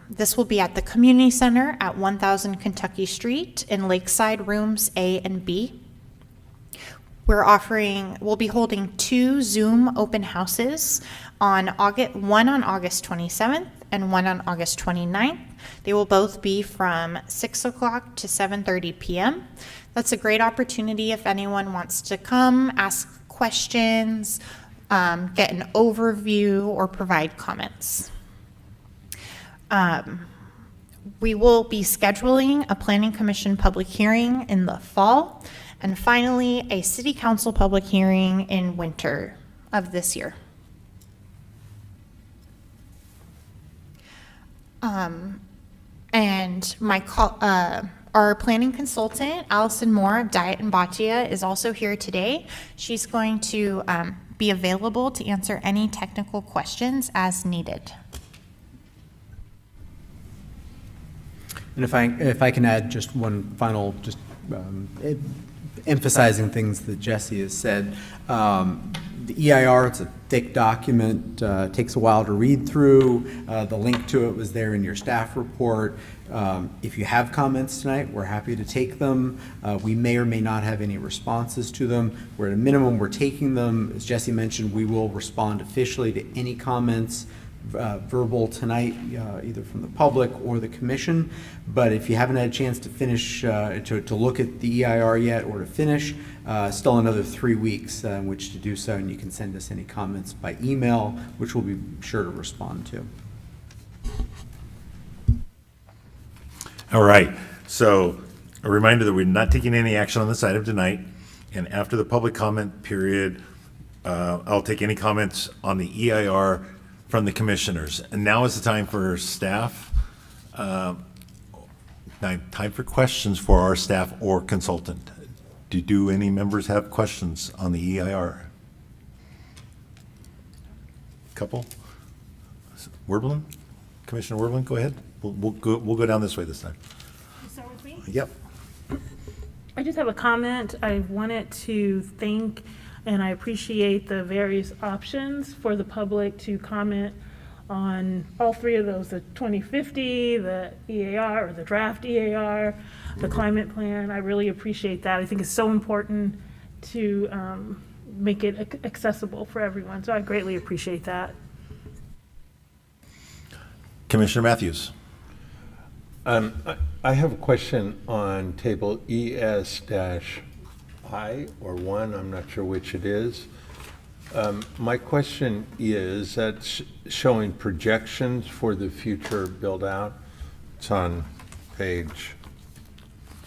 This will be at the Community Center at 1000 Kentucky Street in Lakeside Rooms A and B. We'll be holding 2 Zoom open houses one on August 27th and one on August 29th. They will both be from 6 o'clock to 7:30 p.m. That's a great opportunity if anyone wants to come, ask questions, get an overview, or provide comments. We will be scheduling a Planning Commission public hearing in the fall, and finally, a City Council public hearing in winter of this year. And our planning consultant, Allison Moore of Diet and Bhatia, is also here today. She's going to be available to answer any technical questions as needed. And if I can add just one final, emphasizing things that Jesse has said. The EIR, it's a thick document, takes a while to read through. The link to it was there in your staff report. If you have comments tonight, we're happy to take them. We may or may not have any responses to them. We're at a minimum, we're taking them. As Jesse mentioned, we will respond officially to any comments verbal tonight, either from the public or the commission. But if you haven't had a chance to finish, to look at the EIR yet or to finish, still another 3 weeks in which to do so, and you can send us any comments by email, which we'll be sure to respond to. All right, so a reminder that we're not taking any action on this item tonight, and after the public comment period, I'll take any comments on the EIR from the commissioners. And now is the time for staff. Time for questions for our staff or consultant. Do any members have questions on the EIR? Couple? Werblin? Commissioner Werblin, go ahead. We'll go down this way this time. Start with me? Yep. I just have a comment. I wanted to thank and I appreciate the various options for the public to comment on all three of those, the 2050, the EAR, or the draft EAR, the climate plan. I really appreciate that. I think it's so important to make it accessible for everyone, so I greatly appreciate that. Commissioner Matthews. I have a question on table ES-I or 1, I'm not sure which it is. My question is, that's showing projections for the future build-out. It's on page,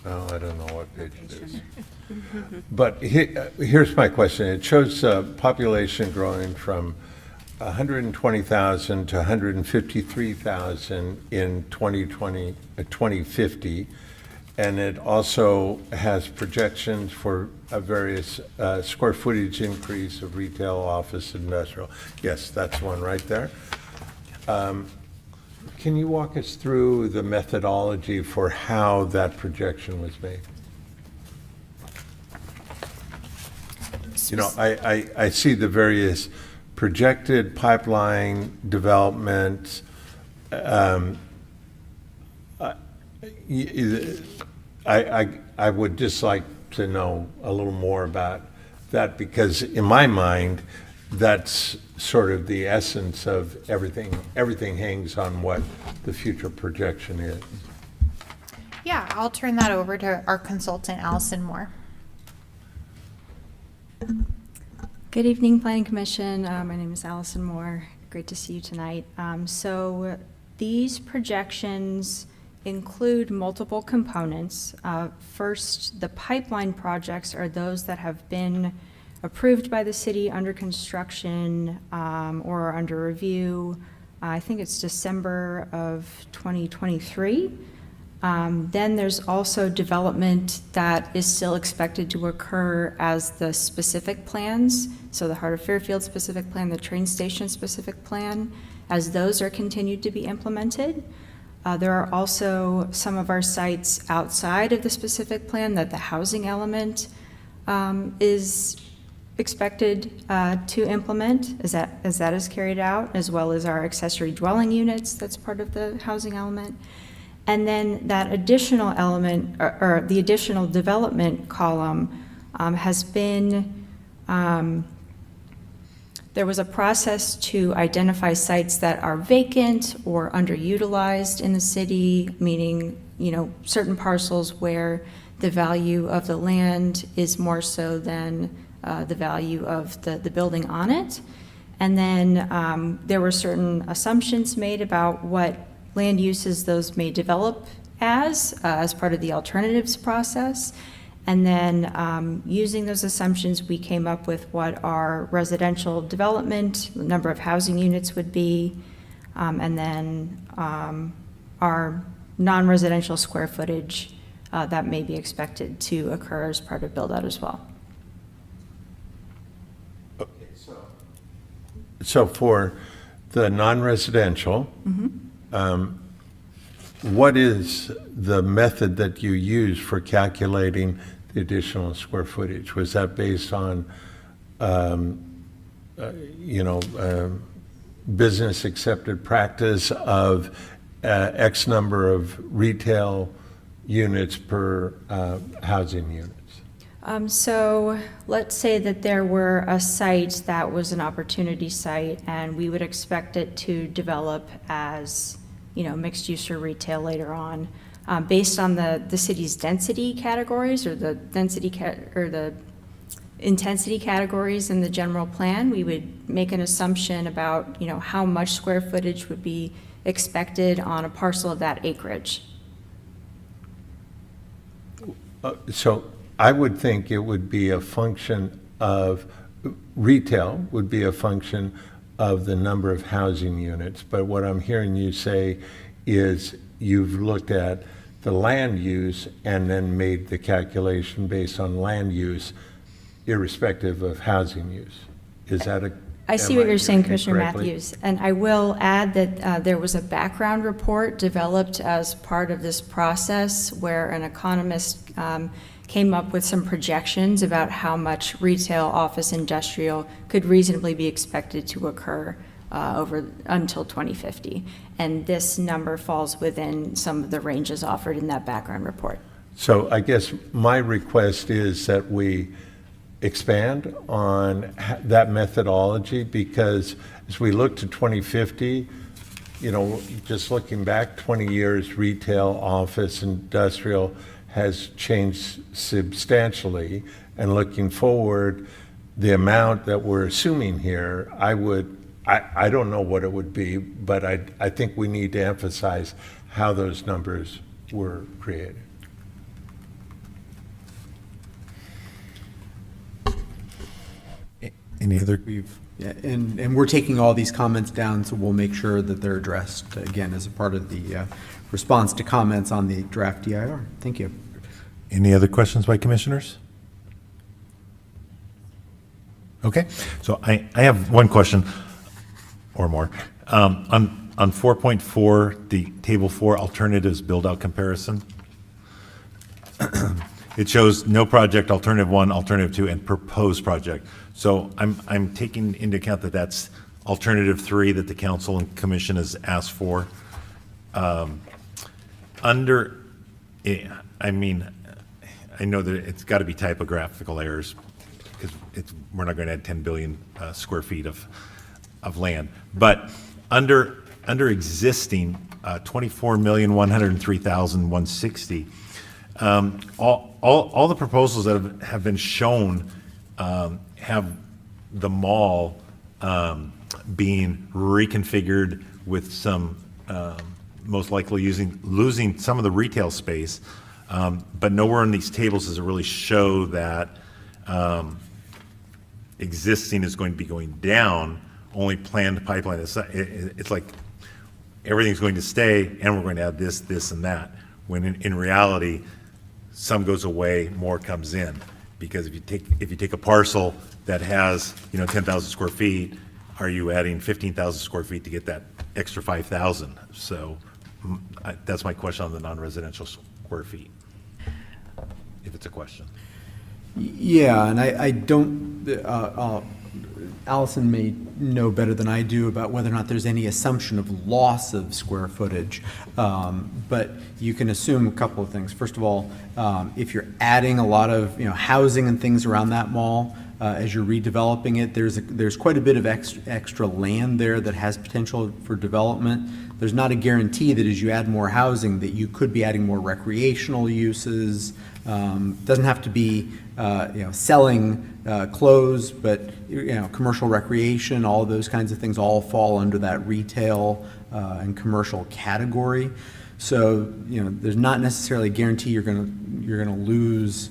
oh, I don't know what page it is. But here's my question. It shows population growing from 120,000 to 153,000 in 2050. And it also has projections for a various square footage increase of retail, office, industrial. Yes, that's one right there. Can you walk us through the methodology for how that projection was made? You know, I see the various projected pipeline development. I would just like to know a little more about that, because in my mind, that's sort of the essence of everything. Everything hangs on what the future projection is. Yeah, I'll turn that over to our consultant, Allison Moore. Good evening, Planning Commission. My name is Allison Moore. Great to see you tonight. So these projections include multiple components. First, the pipeline projects are those that have been approved by the city, under construction, or under review. I think it's December of 2023. Then there's also development that is still expected to occur as the specific plans. So the Heart of Fairfield specific plan, the train station specific plan, as those are continued to be implemented. There are also some of our sites outside of the specific plan that the housing element is expected to implement as that is carried out, as well as our accessory dwelling units that's part of the housing element. And then that additional element, or the additional development column, has been, there was a process to identify sites that are vacant or underutilized in the city, meaning, you know, certain parcels where the value of the land is more so than the value of the building on it. And then there were certain assumptions made about what land uses those may develop as part of the alternatives process. And then using those assumptions, we came up with what our residential development, the number of housing units would be, and then our non-residential square footage that may be expected to occur as part of build-out as well. So for the non-residential, what is the method that you use for calculating the additional square footage? Was that based on, business accepted practice of X number of retail units per housing units? So let's say that there were a site that was an opportunity site, and we would expect it to develop as, you know, mixed use or retail later on, based on the city's density categories, or the density or the intensity categories in the general plan. We would make an assumption about, you know, how much square footage would be expected on a parcel of that acreage. So I would think it would be a function of, retail would be a function of the number of housing units, but what I'm hearing you say is you've looked at the land use and then made the calculation based on land use irrespective of housing use. Is that a? I see am what you're saying, hearing you Commissioner correctly? Matthews. And I will add that there was a background report developed as part of this process where an economist came up with some projections about how much retail, office, industrial could reasonably be expected to occur over until 2050. And this number falls within some of the ranges offered in that background report. So I guess my request is that we expand on that methodology, because as we look to 2050, you know, just looking back 20 years, retail, office, industrial has changed substantially. And looking forward, the amount that we're assuming here, I don't know what it would be, but I think we need to emphasize how those numbers were created. Any other? Yeah, and we're taking all these comments down, so we'll make sure that they're addressed, again, as a part of the response to comments on the draft DIR. Thank you. Any other questions by commissioners? Okay, so I have one question or more. On 4.4, the table 4 alternatives build-out comparison, it shows no project, alternative 1, alternative 2, and proposed project. So I'm taking into account that that's alternative 3 that the council and commission has asked for. I mean, I know that it's got to be typographical errors, because we're not going to add 10 billion square feet of land. But under existing 24,103,160, all the proposals that have been shown have the mall being reconfigured with some, most likely losing some of the retail space. But nowhere in these tables does it really show that existing is going to be going down, only planned pipeline. It's like everything's going to stay, and we're going to add this, and that. When in reality, some goes away, more comes in. Because if you take a parcel that has 10,000 square feet, are you adding 15,000 square feet to get that extra 5,000? So that's my question on the non-residential square feet, if it's a question. Yeah, and I don't, Allison may know better than I do about whether or not there's any assumption of loss of square footage. But you can assume a couple of things. First of all, if you're adding a lot of housing and things around that mall, as you're redeveloping it, there's quite a bit of extra land there that has potential for development. There's not a guarantee that as you add more housing that you could be adding more recreational uses. Doesn't have to be selling clothes, but commercial recreation, all of those kinds of things all fall under that retail and commercial category. So there's not necessarily a guarantee you're gonna lose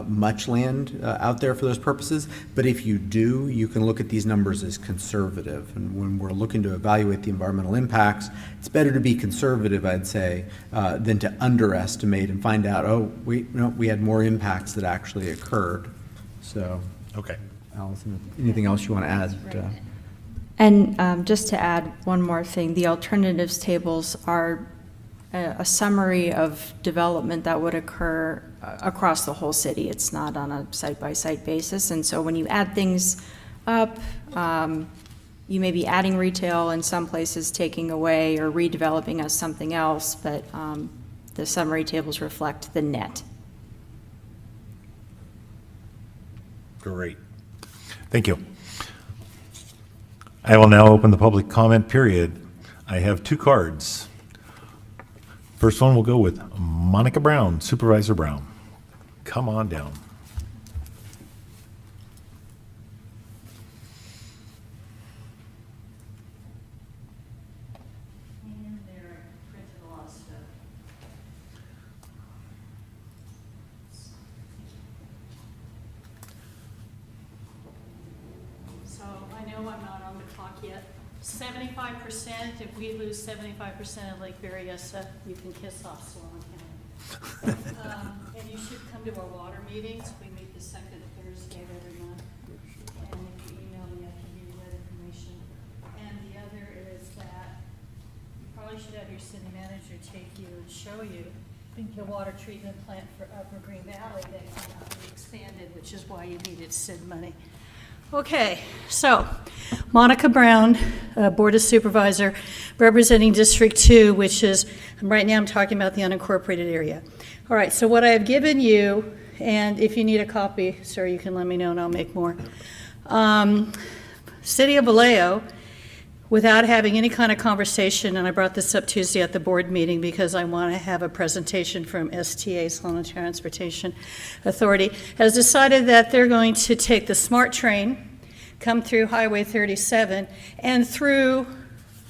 much land out there for those purposes, but if you do, you can look at these numbers as conservative. And when we're looking to evaluate the environmental impacts, it's better to be conservative, I'd say, than to underestimate and find out, oh, we had more impacts that actually occurred. So, Okay. Allison, anything else you want to add? And just to add one more thing, the alternatives tables are a summary of development that would occur across the whole city. It's not on a site-by-site basis. And so when you add things up, you may be adding retail in some places, taking away or redeveloping as something else, but the summary tables reflect the net. Great. Thank you. I will now open the public comment period. I have 2 cards. First one will go with Monica Brown, Supervisor Brown. Come on down. So I know I'm not on the clock yet. 75%, if we lose 75% of Lake Berryessa, you can kiss off Swan County. And you should come to our water meetings. We meet the second Thursday of every month. And if you email me, I can give you that information. And the other is that you probably should have your city manager take you and show you the water treatment plant for Upper Green Valley that cannot be expanded, which is why you needed SID money. Okay, so Monica Brown, Board of Supervisor, representing District 2, which is, right now I'm talking about the unincorporated area. All right, so what I have given you, and if you need a copy, sir, you can let me know and I'll make more. City of Vallejo, without having any kind of conversation, and I brought this up Tuesday at the board meeting because I want to have a presentation from STA, Salina Transportation Authority, has decided that they're going to take the SMART train, come through Highway 37, and through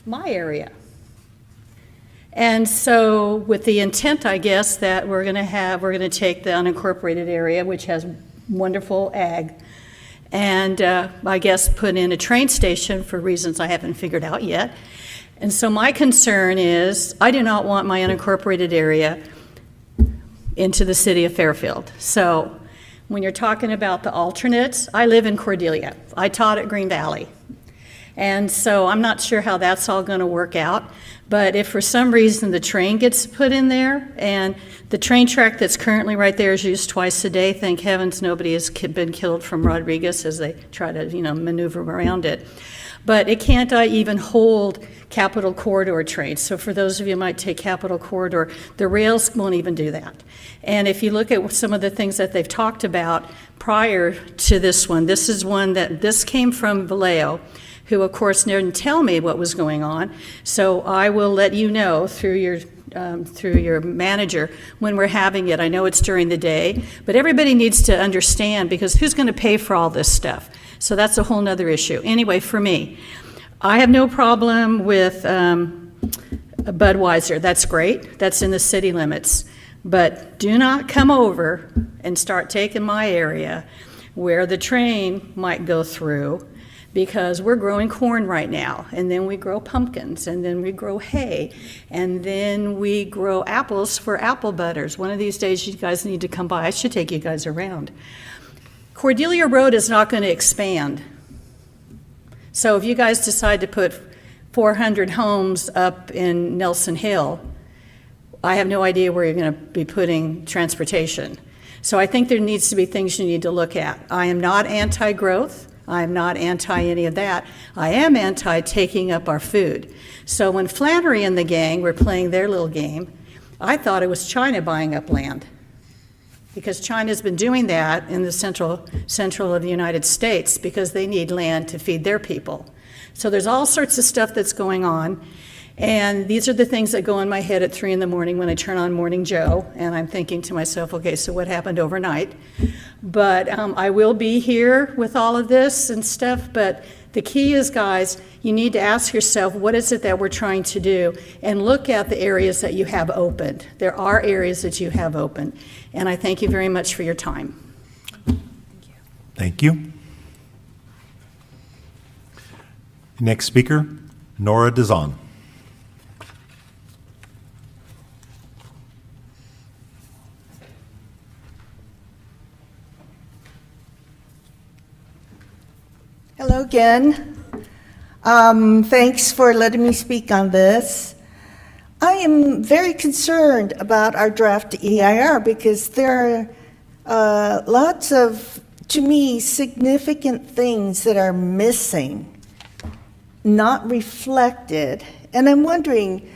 my area. And so with the intent, I guess, that we're going to take the unincorporated area, which has wonderful ag, and I guess put in a train station for reasons I haven't figured out yet. And so my concern is I do not want my unincorporated area into the city of Fairfield. So when you're talking about the alternates, I live in Cordelia. I taught at Green Valley. And so I'm not sure how that's all going to work out. But if for some reason the train gets put in there, and the train track that's currently right there is used twice a day, thank heavens nobody has been killed from Rodriguez as they try to, maneuver around it. But it can't even hold Capital Corridor trains. So for those of you who might take Capital Corridor, the rails won't even do that. And if you look at some of the things that they've talked about prior to this one, this is one this came from Vallejo, who of course didn't tell me what was going on. So I will let you know through your manager when we're having it. I know it's during the day, but everybody needs to understand, because who's going to pay for all this stuff? So that's a whole nother issue. Anyway, for me, I have no problem with Budweiser. That's great. That's in the city limits. But do not come over and start taking my area where the train might go through, because we're growing corn right now, and then we grow pumpkins, and then we grow hay, and then we grow apples for apple butters. One of these days you guys need to come by. I should take you guys around. Cordelia Road is not going to expand. So if you guys decide to put 400 homes up in Nelson Hill, I have no idea where you're going to be putting transportation. So I think there needs to be things you need to look at. I am not anti-growth. I'm not anti any of that. I am anti taking up our food. So when Flannery and the gang were playing their little game, I thought it was China buying up land, because China's been doing that in the central of the United States because they need land to feed their people. So there's all sorts of stuff that's going on. And these are the things that go in my head at 3 in the morning when I turn on Morning Joe, and I'm thinking to myself, okay, so what happened overnight? But I will be here with all of this and stuff, but the key is, guys, you need to ask yourself, what is it that we're trying to do? And look at the areas that you have opened. There are areas that you have opened. And I thank you very much for your time. Thank you. Next speaker, Nora Dizon. Hello again. Thanks for letting me speak on this. I am very concerned about our draft EIR because there are lots of, to me, significant things that are missing, not reflected. And I'm wondering,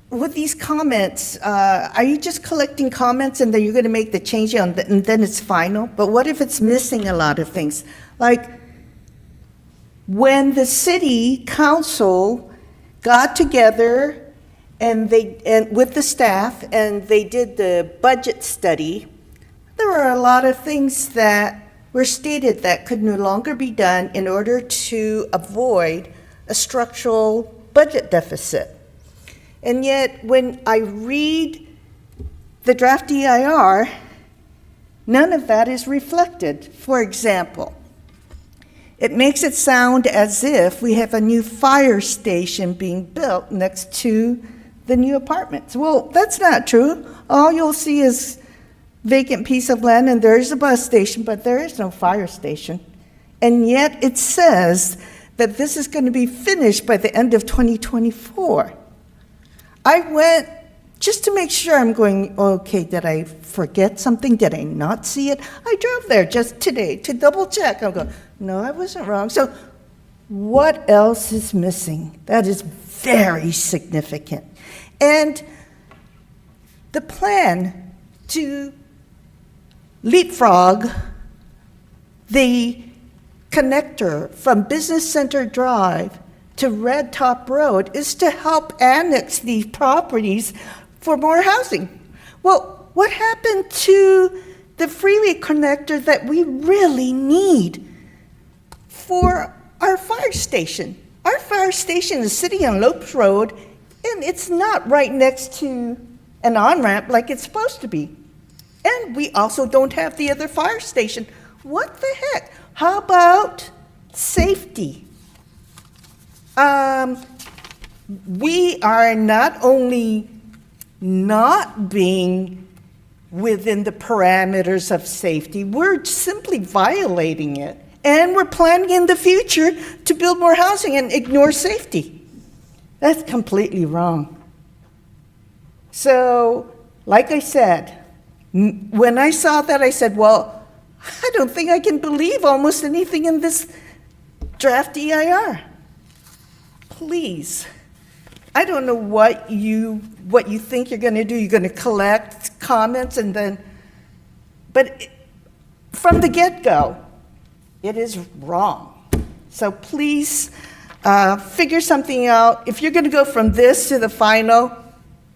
with these comments, are you just collecting comments and then you're going to make the change and then it's final? But what if it's missing a lot of things? Like, when the city council got together and with the staff and they did the budget study, there were a lot of things that were stated that could no longer be done in order to avoid a structural budget deficit. And yet, when I read the draft EIR, none of that is reflected. For example, it makes it sound as if we have a new fire station being built next to the new apartments. Well, that's not true. All you'll see is vacant piece of land, and there is a bus station, but there is no fire station. And yet it says that this is going to be finished by the end of 2024. I went just to make sure. I'm going, okay, did I forget something? Did I not see it? I drove there just today to double check. I'll go, no, I wasn't wrong. So what else is missing? That is very significant. And the plan to leapfrog the connector from Business Center Drive to Red Top Road is to help annex these properties for more housing. Well, what happened to the freeway connector that we really need for our fire station? Our fire station is sitting on Lopes Road, and it's not right next to an on-ramp like it's supposed to be. And we also don't have the other fire station. What the heck? How about safety? We are not only not being within the parameters of safety, we're simply violating it. And we're planning in the future to build more housing and ignore safety. That's completely wrong. So, like I said, when I saw that, I said, well, I don't think I can believe almost anything in this draft EIR. Please. I don't know what you think you're going to do. You're going to collect comments and then, but from the get-go, it is wrong. So please figure something out. If you're going to go from this to the final,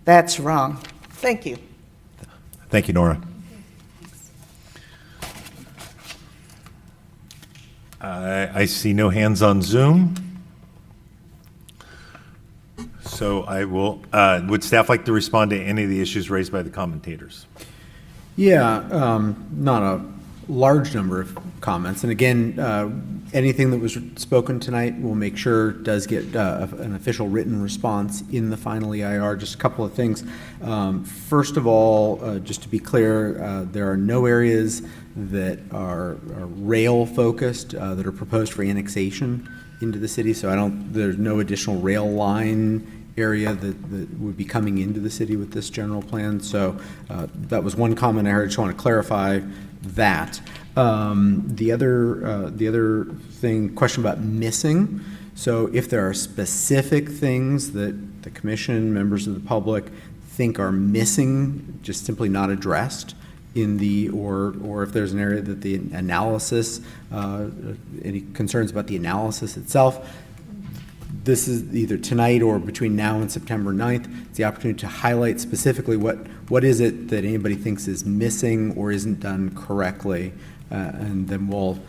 that's wrong. Thank you. Thank you, Nora. I see no hands on Zoom. So I will, would staff like to respond to any of the issues raised by the commentators? Yeah, not a large number of comments. And again, anything that was spoken tonight, we'll make sure does get an official written response in the final EIR. Just a couple of things. First of all, just to be clear, there are no areas that are rail focused that are proposed for annexation into the city. So there's no additional rail line area that would be coming into the city with this general plan. So that was one comment I heard. I just want to clarify that. The other thing, question about missing. So if there are specific things that the commission, members of the public think are missing, just simply not addressed in the, or if there's an area that the analysis, any concerns about the analysis itself, this is either tonight or between now and September 9th. It's the opportunity to highlight specifically what is it that anybody thinks is missing or isn't done correctly, and then we'll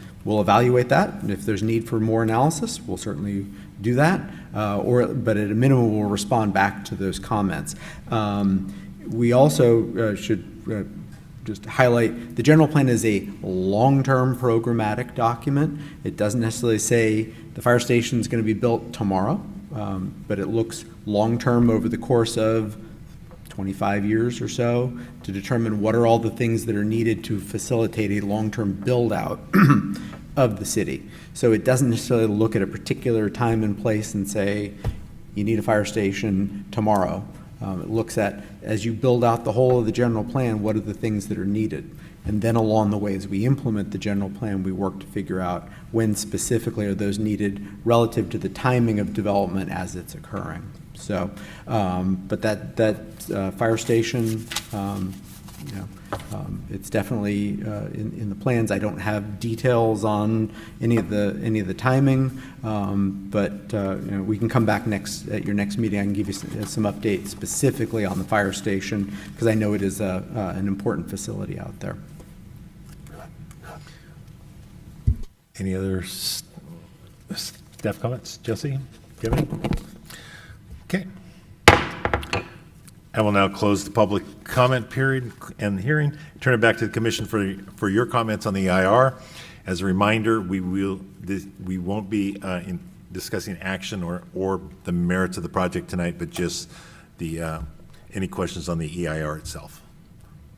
evaluate that. And if there's need for more analysis, we'll certainly do that. But at a minimum, we'll respond back to those comments. We also should just highlight the general plan is a long-term programmatic document. It doesn't necessarily say the fire station is going to be built tomorrow, but it looks long-term over the course of 25 years or so to determine what are all the things that are needed to facilitate a long-term build-out of the city. So it doesn't necessarily look at a particular time and place and say, you need a fire station tomorrow. It looks at, as you build out the whole of the general plan, what are the things that are needed? And then along the way, as we implement the general plan, we work to figure out when specifically are those needed relative to the timing of development as it's occurring. So, but that fire station, it's definitely in the plans. I don't have details on any of the timing, but we can come back at your next meeting. I can give you some updates specifically on the fire station because I know it is an important facility out there. Any other staff comments? Jesse, do you have any? Okay. I will now close the public comment period and the hearing. Turn it back to the commission for your comments on the EIR. As a reminder, we won't be discussing action or the merits of the project tonight, but just the, any questions on the EIR itself.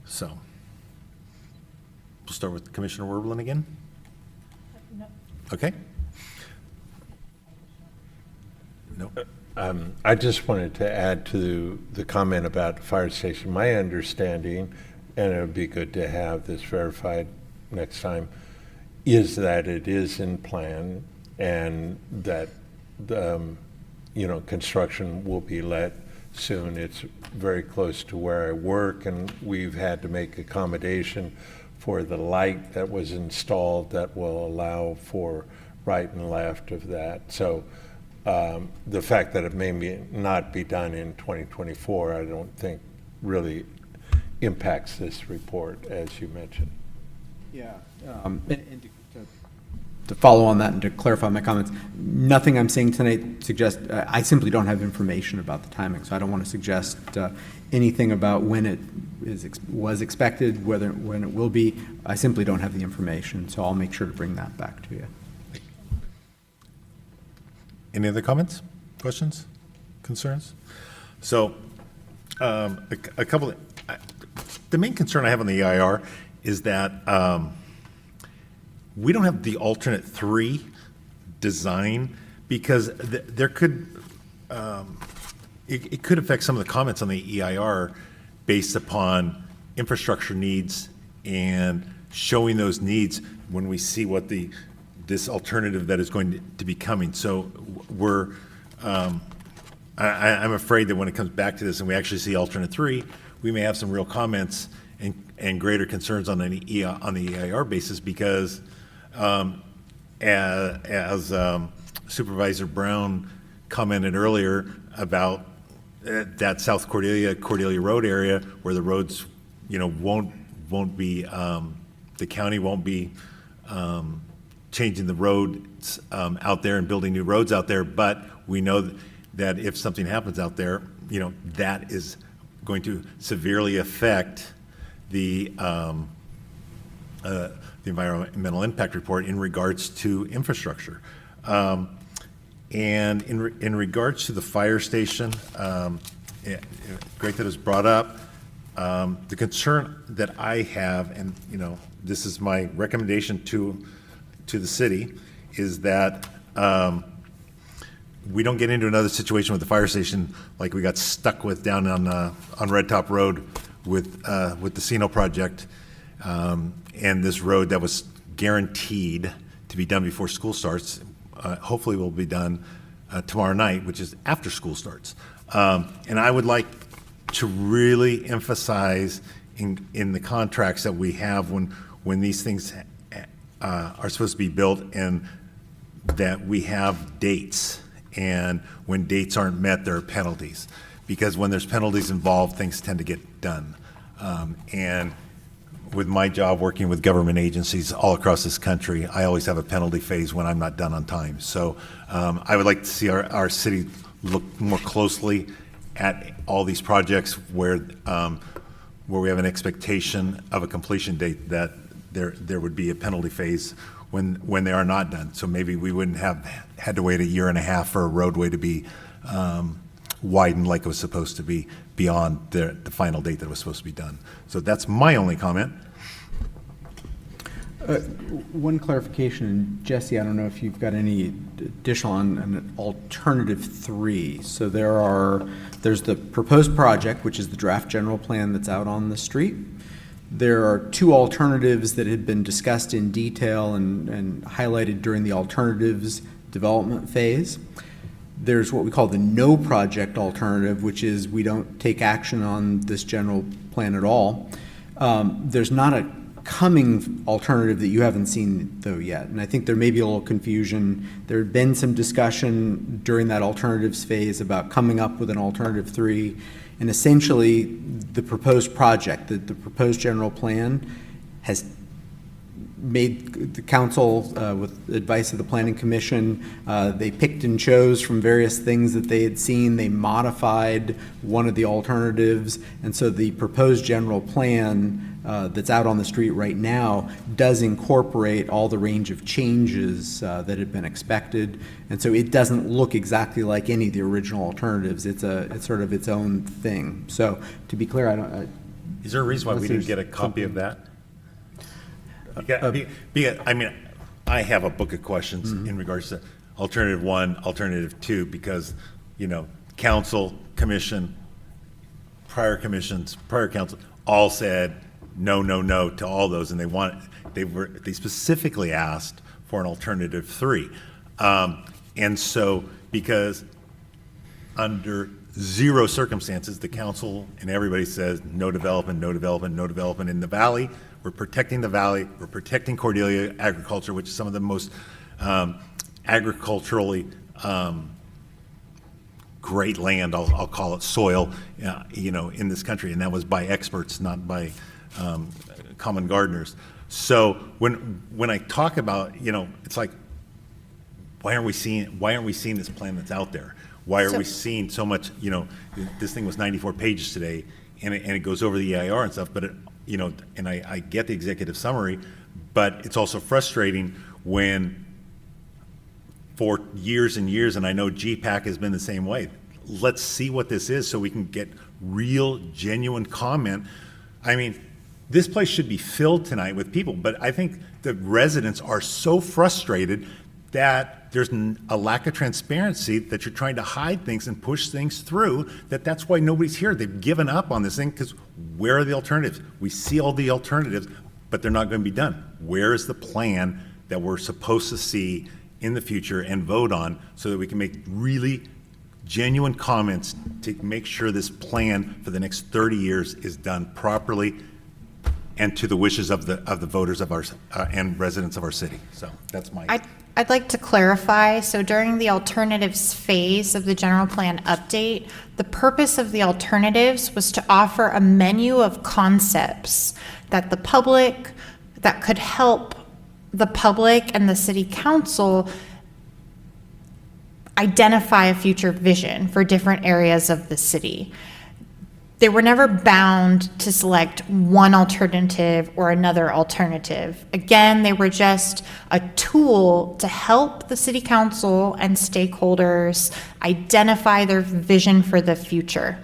So, we'll start with Commissioner Werblin again. Okay. No. I just wanted to add to the comment about the fire station. My understanding, and it would be good to have this verified next time, is that it is in plan and that construction will be let soon. It's very close to where I work, and we've had to make accommodation for the light that was installed that will allow for right and left of that. So the fact that it may not be done in 2024, I don't think really impacts this report, as you mentioned. Yeah. And to follow on that and to clarify my comments, nothing I'm saying tonight suggests, I simply don't have information about the timing, so I don't want to suggest anything about when it was expected, when it will be. I simply don't have the information, so I'll make sure to bring that back to you. Any other comments, questions, concerns? So, a couple of, the main concern I have on the EIR is that we don't have the alternate 3 design, because there could, it could affect some of the comments on the EIR based upon infrastructure needs and showing those needs when we see what this alternative that is going to be coming. So we're, I'm afraid that when it comes back to this and we actually see alternate 3, we may have some real comments and greater concerns on the EIR basis, because as Supervisor Brown commented earlier about that South Cordelia Road area where the roads, won't be, the county won't be changing the roads out there and building new roads out there, but we know that if something happens out there, that is going to severely affect the environmental impact report in regards to infrastructure. And in regards to the fire station, great that it was brought up. The concern that I have, and this is my recommendation to the city, is that we don't get into another situation with the fire station like we got stuck with down on Red Top Road with the Sino project, and this road that was guaranteed to be done before school starts. Hopefully will be done tomorrow night, which is after school starts. And I would like to really emphasize in the contracts that we have when these things are supposed to be built, and that we have dates, and when dates aren't met, there are penalties, because when there's penalties involved, things tend to get done. And with my job working with government agencies all across this country, I always have a penalty phase when I'm not done on time. So I would like to see our city look more closely at all these projects where we have an expectation of a completion date, that there would be a penalty phase when they are not done. So maybe we wouldn't have had to wait 1.5 years for a roadway to be widened like it was supposed to be beyond the final date that it was supposed to be done. So that's my only comment. One clarification, Jesse, I don't know if you've got any additional on an alternative 3. So there's the proposed project, which is the draft general plan that's out on the street. There are 2 alternatives that had been discussed in detail and highlighted during the alternatives development phase. There's what we call the no project alternative, which is we don't take action on this general plan at all. There's not a coming alternative that you haven't seen though yet, and I think there may be a little confusion. There had been some discussion during that alternatives phase about coming up with an alternative 3, and essentially the proposed project, the proposed general plan, has made the council, with advice of the Planning Commission, they picked and chose from various things that they had seen. They modified one of the alternatives, and so the proposed general plan that's out on the street right now does incorporate all the range of changes that had been expected. And so it doesn't look exactly like any of the original alternatives. It's sort of its own thing. So to be clear, Is there a reason why we didn't get a copy of that? Because, I mean, I have a book of questions in regards to alternative 1, alternative 2, because, you know, council, commission, prior commissions, prior council, all said no, no, no to all those, and they specifically asked for an alternative 3. And so, because under zero circumstances, the council and everybody says no development, no development, no development in the valley. We're protecting the valley. We're protecting Cordelia agriculture, which is some of the most agriculturally great land, I'll call it soil, you know, in this country. And that was by experts, not by common gardeners. So when I talk about, you know, it's like, why aren't we seeing this plan that's out there? Why are we seeing so much, you know, this thing was 94 pages today, and it goes over the EIR and stuff, but it, you know, and I get the executive summary, but it's also frustrating when for years and years, and I know GPAC has been the same way, let's see what this is so we can get real, genuine comment. I mean, this place should be filled tonight with people, but I think the residents are so frustrated that there's a lack of transparency, that you're trying to hide things and push things through, that's why nobody's here. They've given up on this thing, because where are the alternatives? We see all the alternatives, but they're not going to be done. Where is the plan that we're supposed to see in the future and vote on, so that we can make really genuine comments to make sure this plan for the next 30 years is done properly and to the wishes of the voters of our and residents of our city? So that's my. I'd like to clarify, so during the alternatives phase of the general plan update, the purpose of the alternatives was to offer a menu of concepts that could help the public and the city council identify a future vision for different areas of the city. They were never bound to select one alternative or another alternative. Again, they were just a tool to help the city council and stakeholders identify their vision for the future.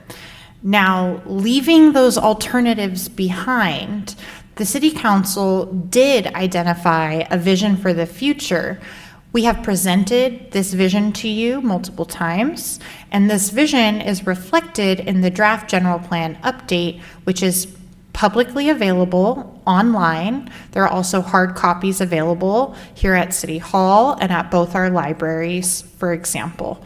Now, leaving those alternatives behind, the city council did identify a vision for the future. We have presented this vision to you multiple times, and this vision is reflected in the draft general plan update, which is publicly available online. There are also hard copies available here at City Hall and at both our libraries, for example.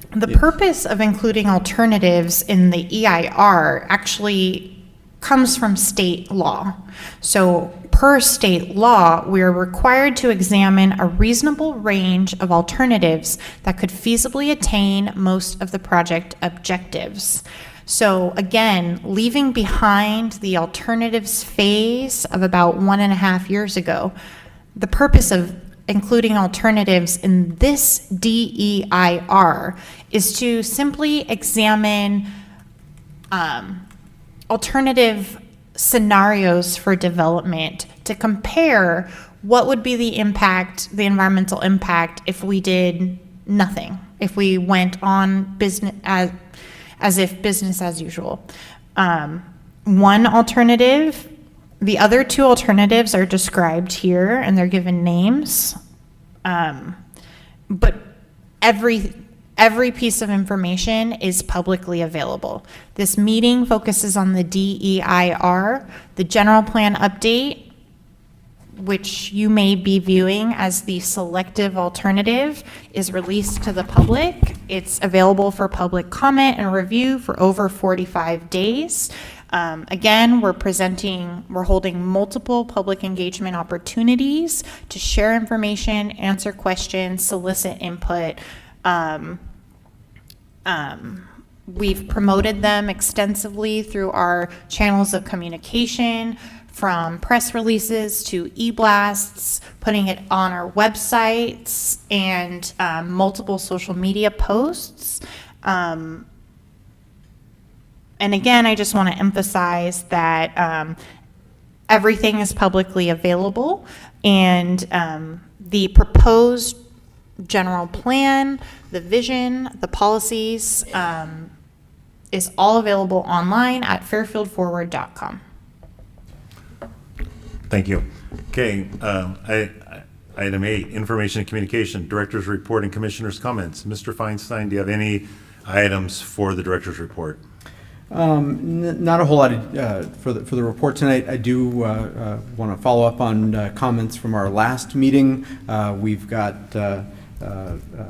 The purpose of including alternatives in the EIR actually comes from state law. So per state law, we are required to examine a reasonable range of alternatives that could feasibly attain most of the project objectives. So again, leaving behind the alternatives phase of about 1.5 years ago, the purpose of including alternatives in this DEIR is to simply examine alternative scenarios for development to compare what would be the impact, the environmental impact, if we did nothing, if we went on business as if business as usual. One alternative, the other 2 alternatives are described here and they're given names, but every piece of information is publicly available. This meeting focuses on the DEIR. The general plan update, which you may be viewing as the selective alternative, is released to the public. It's available for public comment and review for over 45 days. Again, we're holding multiple public engagement opportunities to share information, answer questions, solicit input. We've promoted them extensively through our channels of communication, from press releases to e-blasts, putting it on our websites and multiple social media posts. And again, I just want to emphasize that everything is publicly available, and the proposed general plan, the vision, the policies is all available online at fairfieldforward.com. Thank you. Okay, item 8, information and communication, director's report and commissioners' comments. Mr. Feinstein, do you have any items for the director's report? Not a whole lot for the report tonight. I do want to follow up on comments from our last meeting. We've got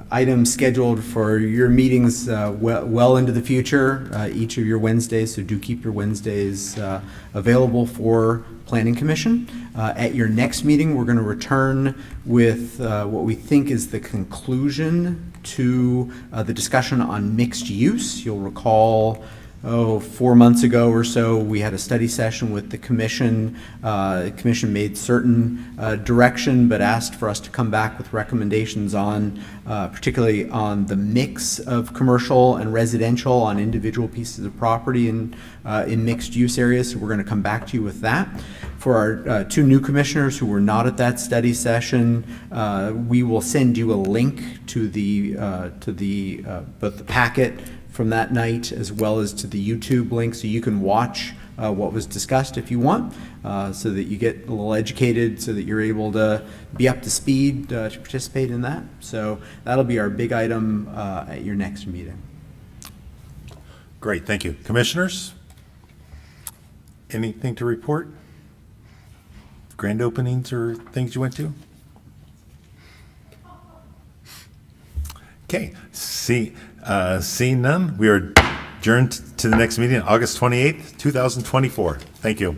items scheduled for your meetings well into the future, each of your Wednesdays, so do keep your Wednesdays available for Planning Commission. At your next meeting, we're going to return with what we think is the conclusion to the discussion on mixed use. You'll recall 4 months ago or so, we had a study session with the commission. The commission made certain direction, but asked for us to come back with recommendations on, particularly on the mix of commercial and residential on individual pieces of property in mixed use areas. So we're going to come back to you with that. For our 2 new commissioners who were not at that study session, we will send you a link to both the packet from that night as well as to the YouTube link, so you can watch what was discussed if you want, so that you get a little educated, so that you're able to be up to speed to participate in that. So that'll be our big item at your next meeting. Great, thank you. Commissioners, anything to report? Grand openings or things you went to? Okay, seeing none, we are adjourned to the next meeting, August 28th, 2024. Thank you.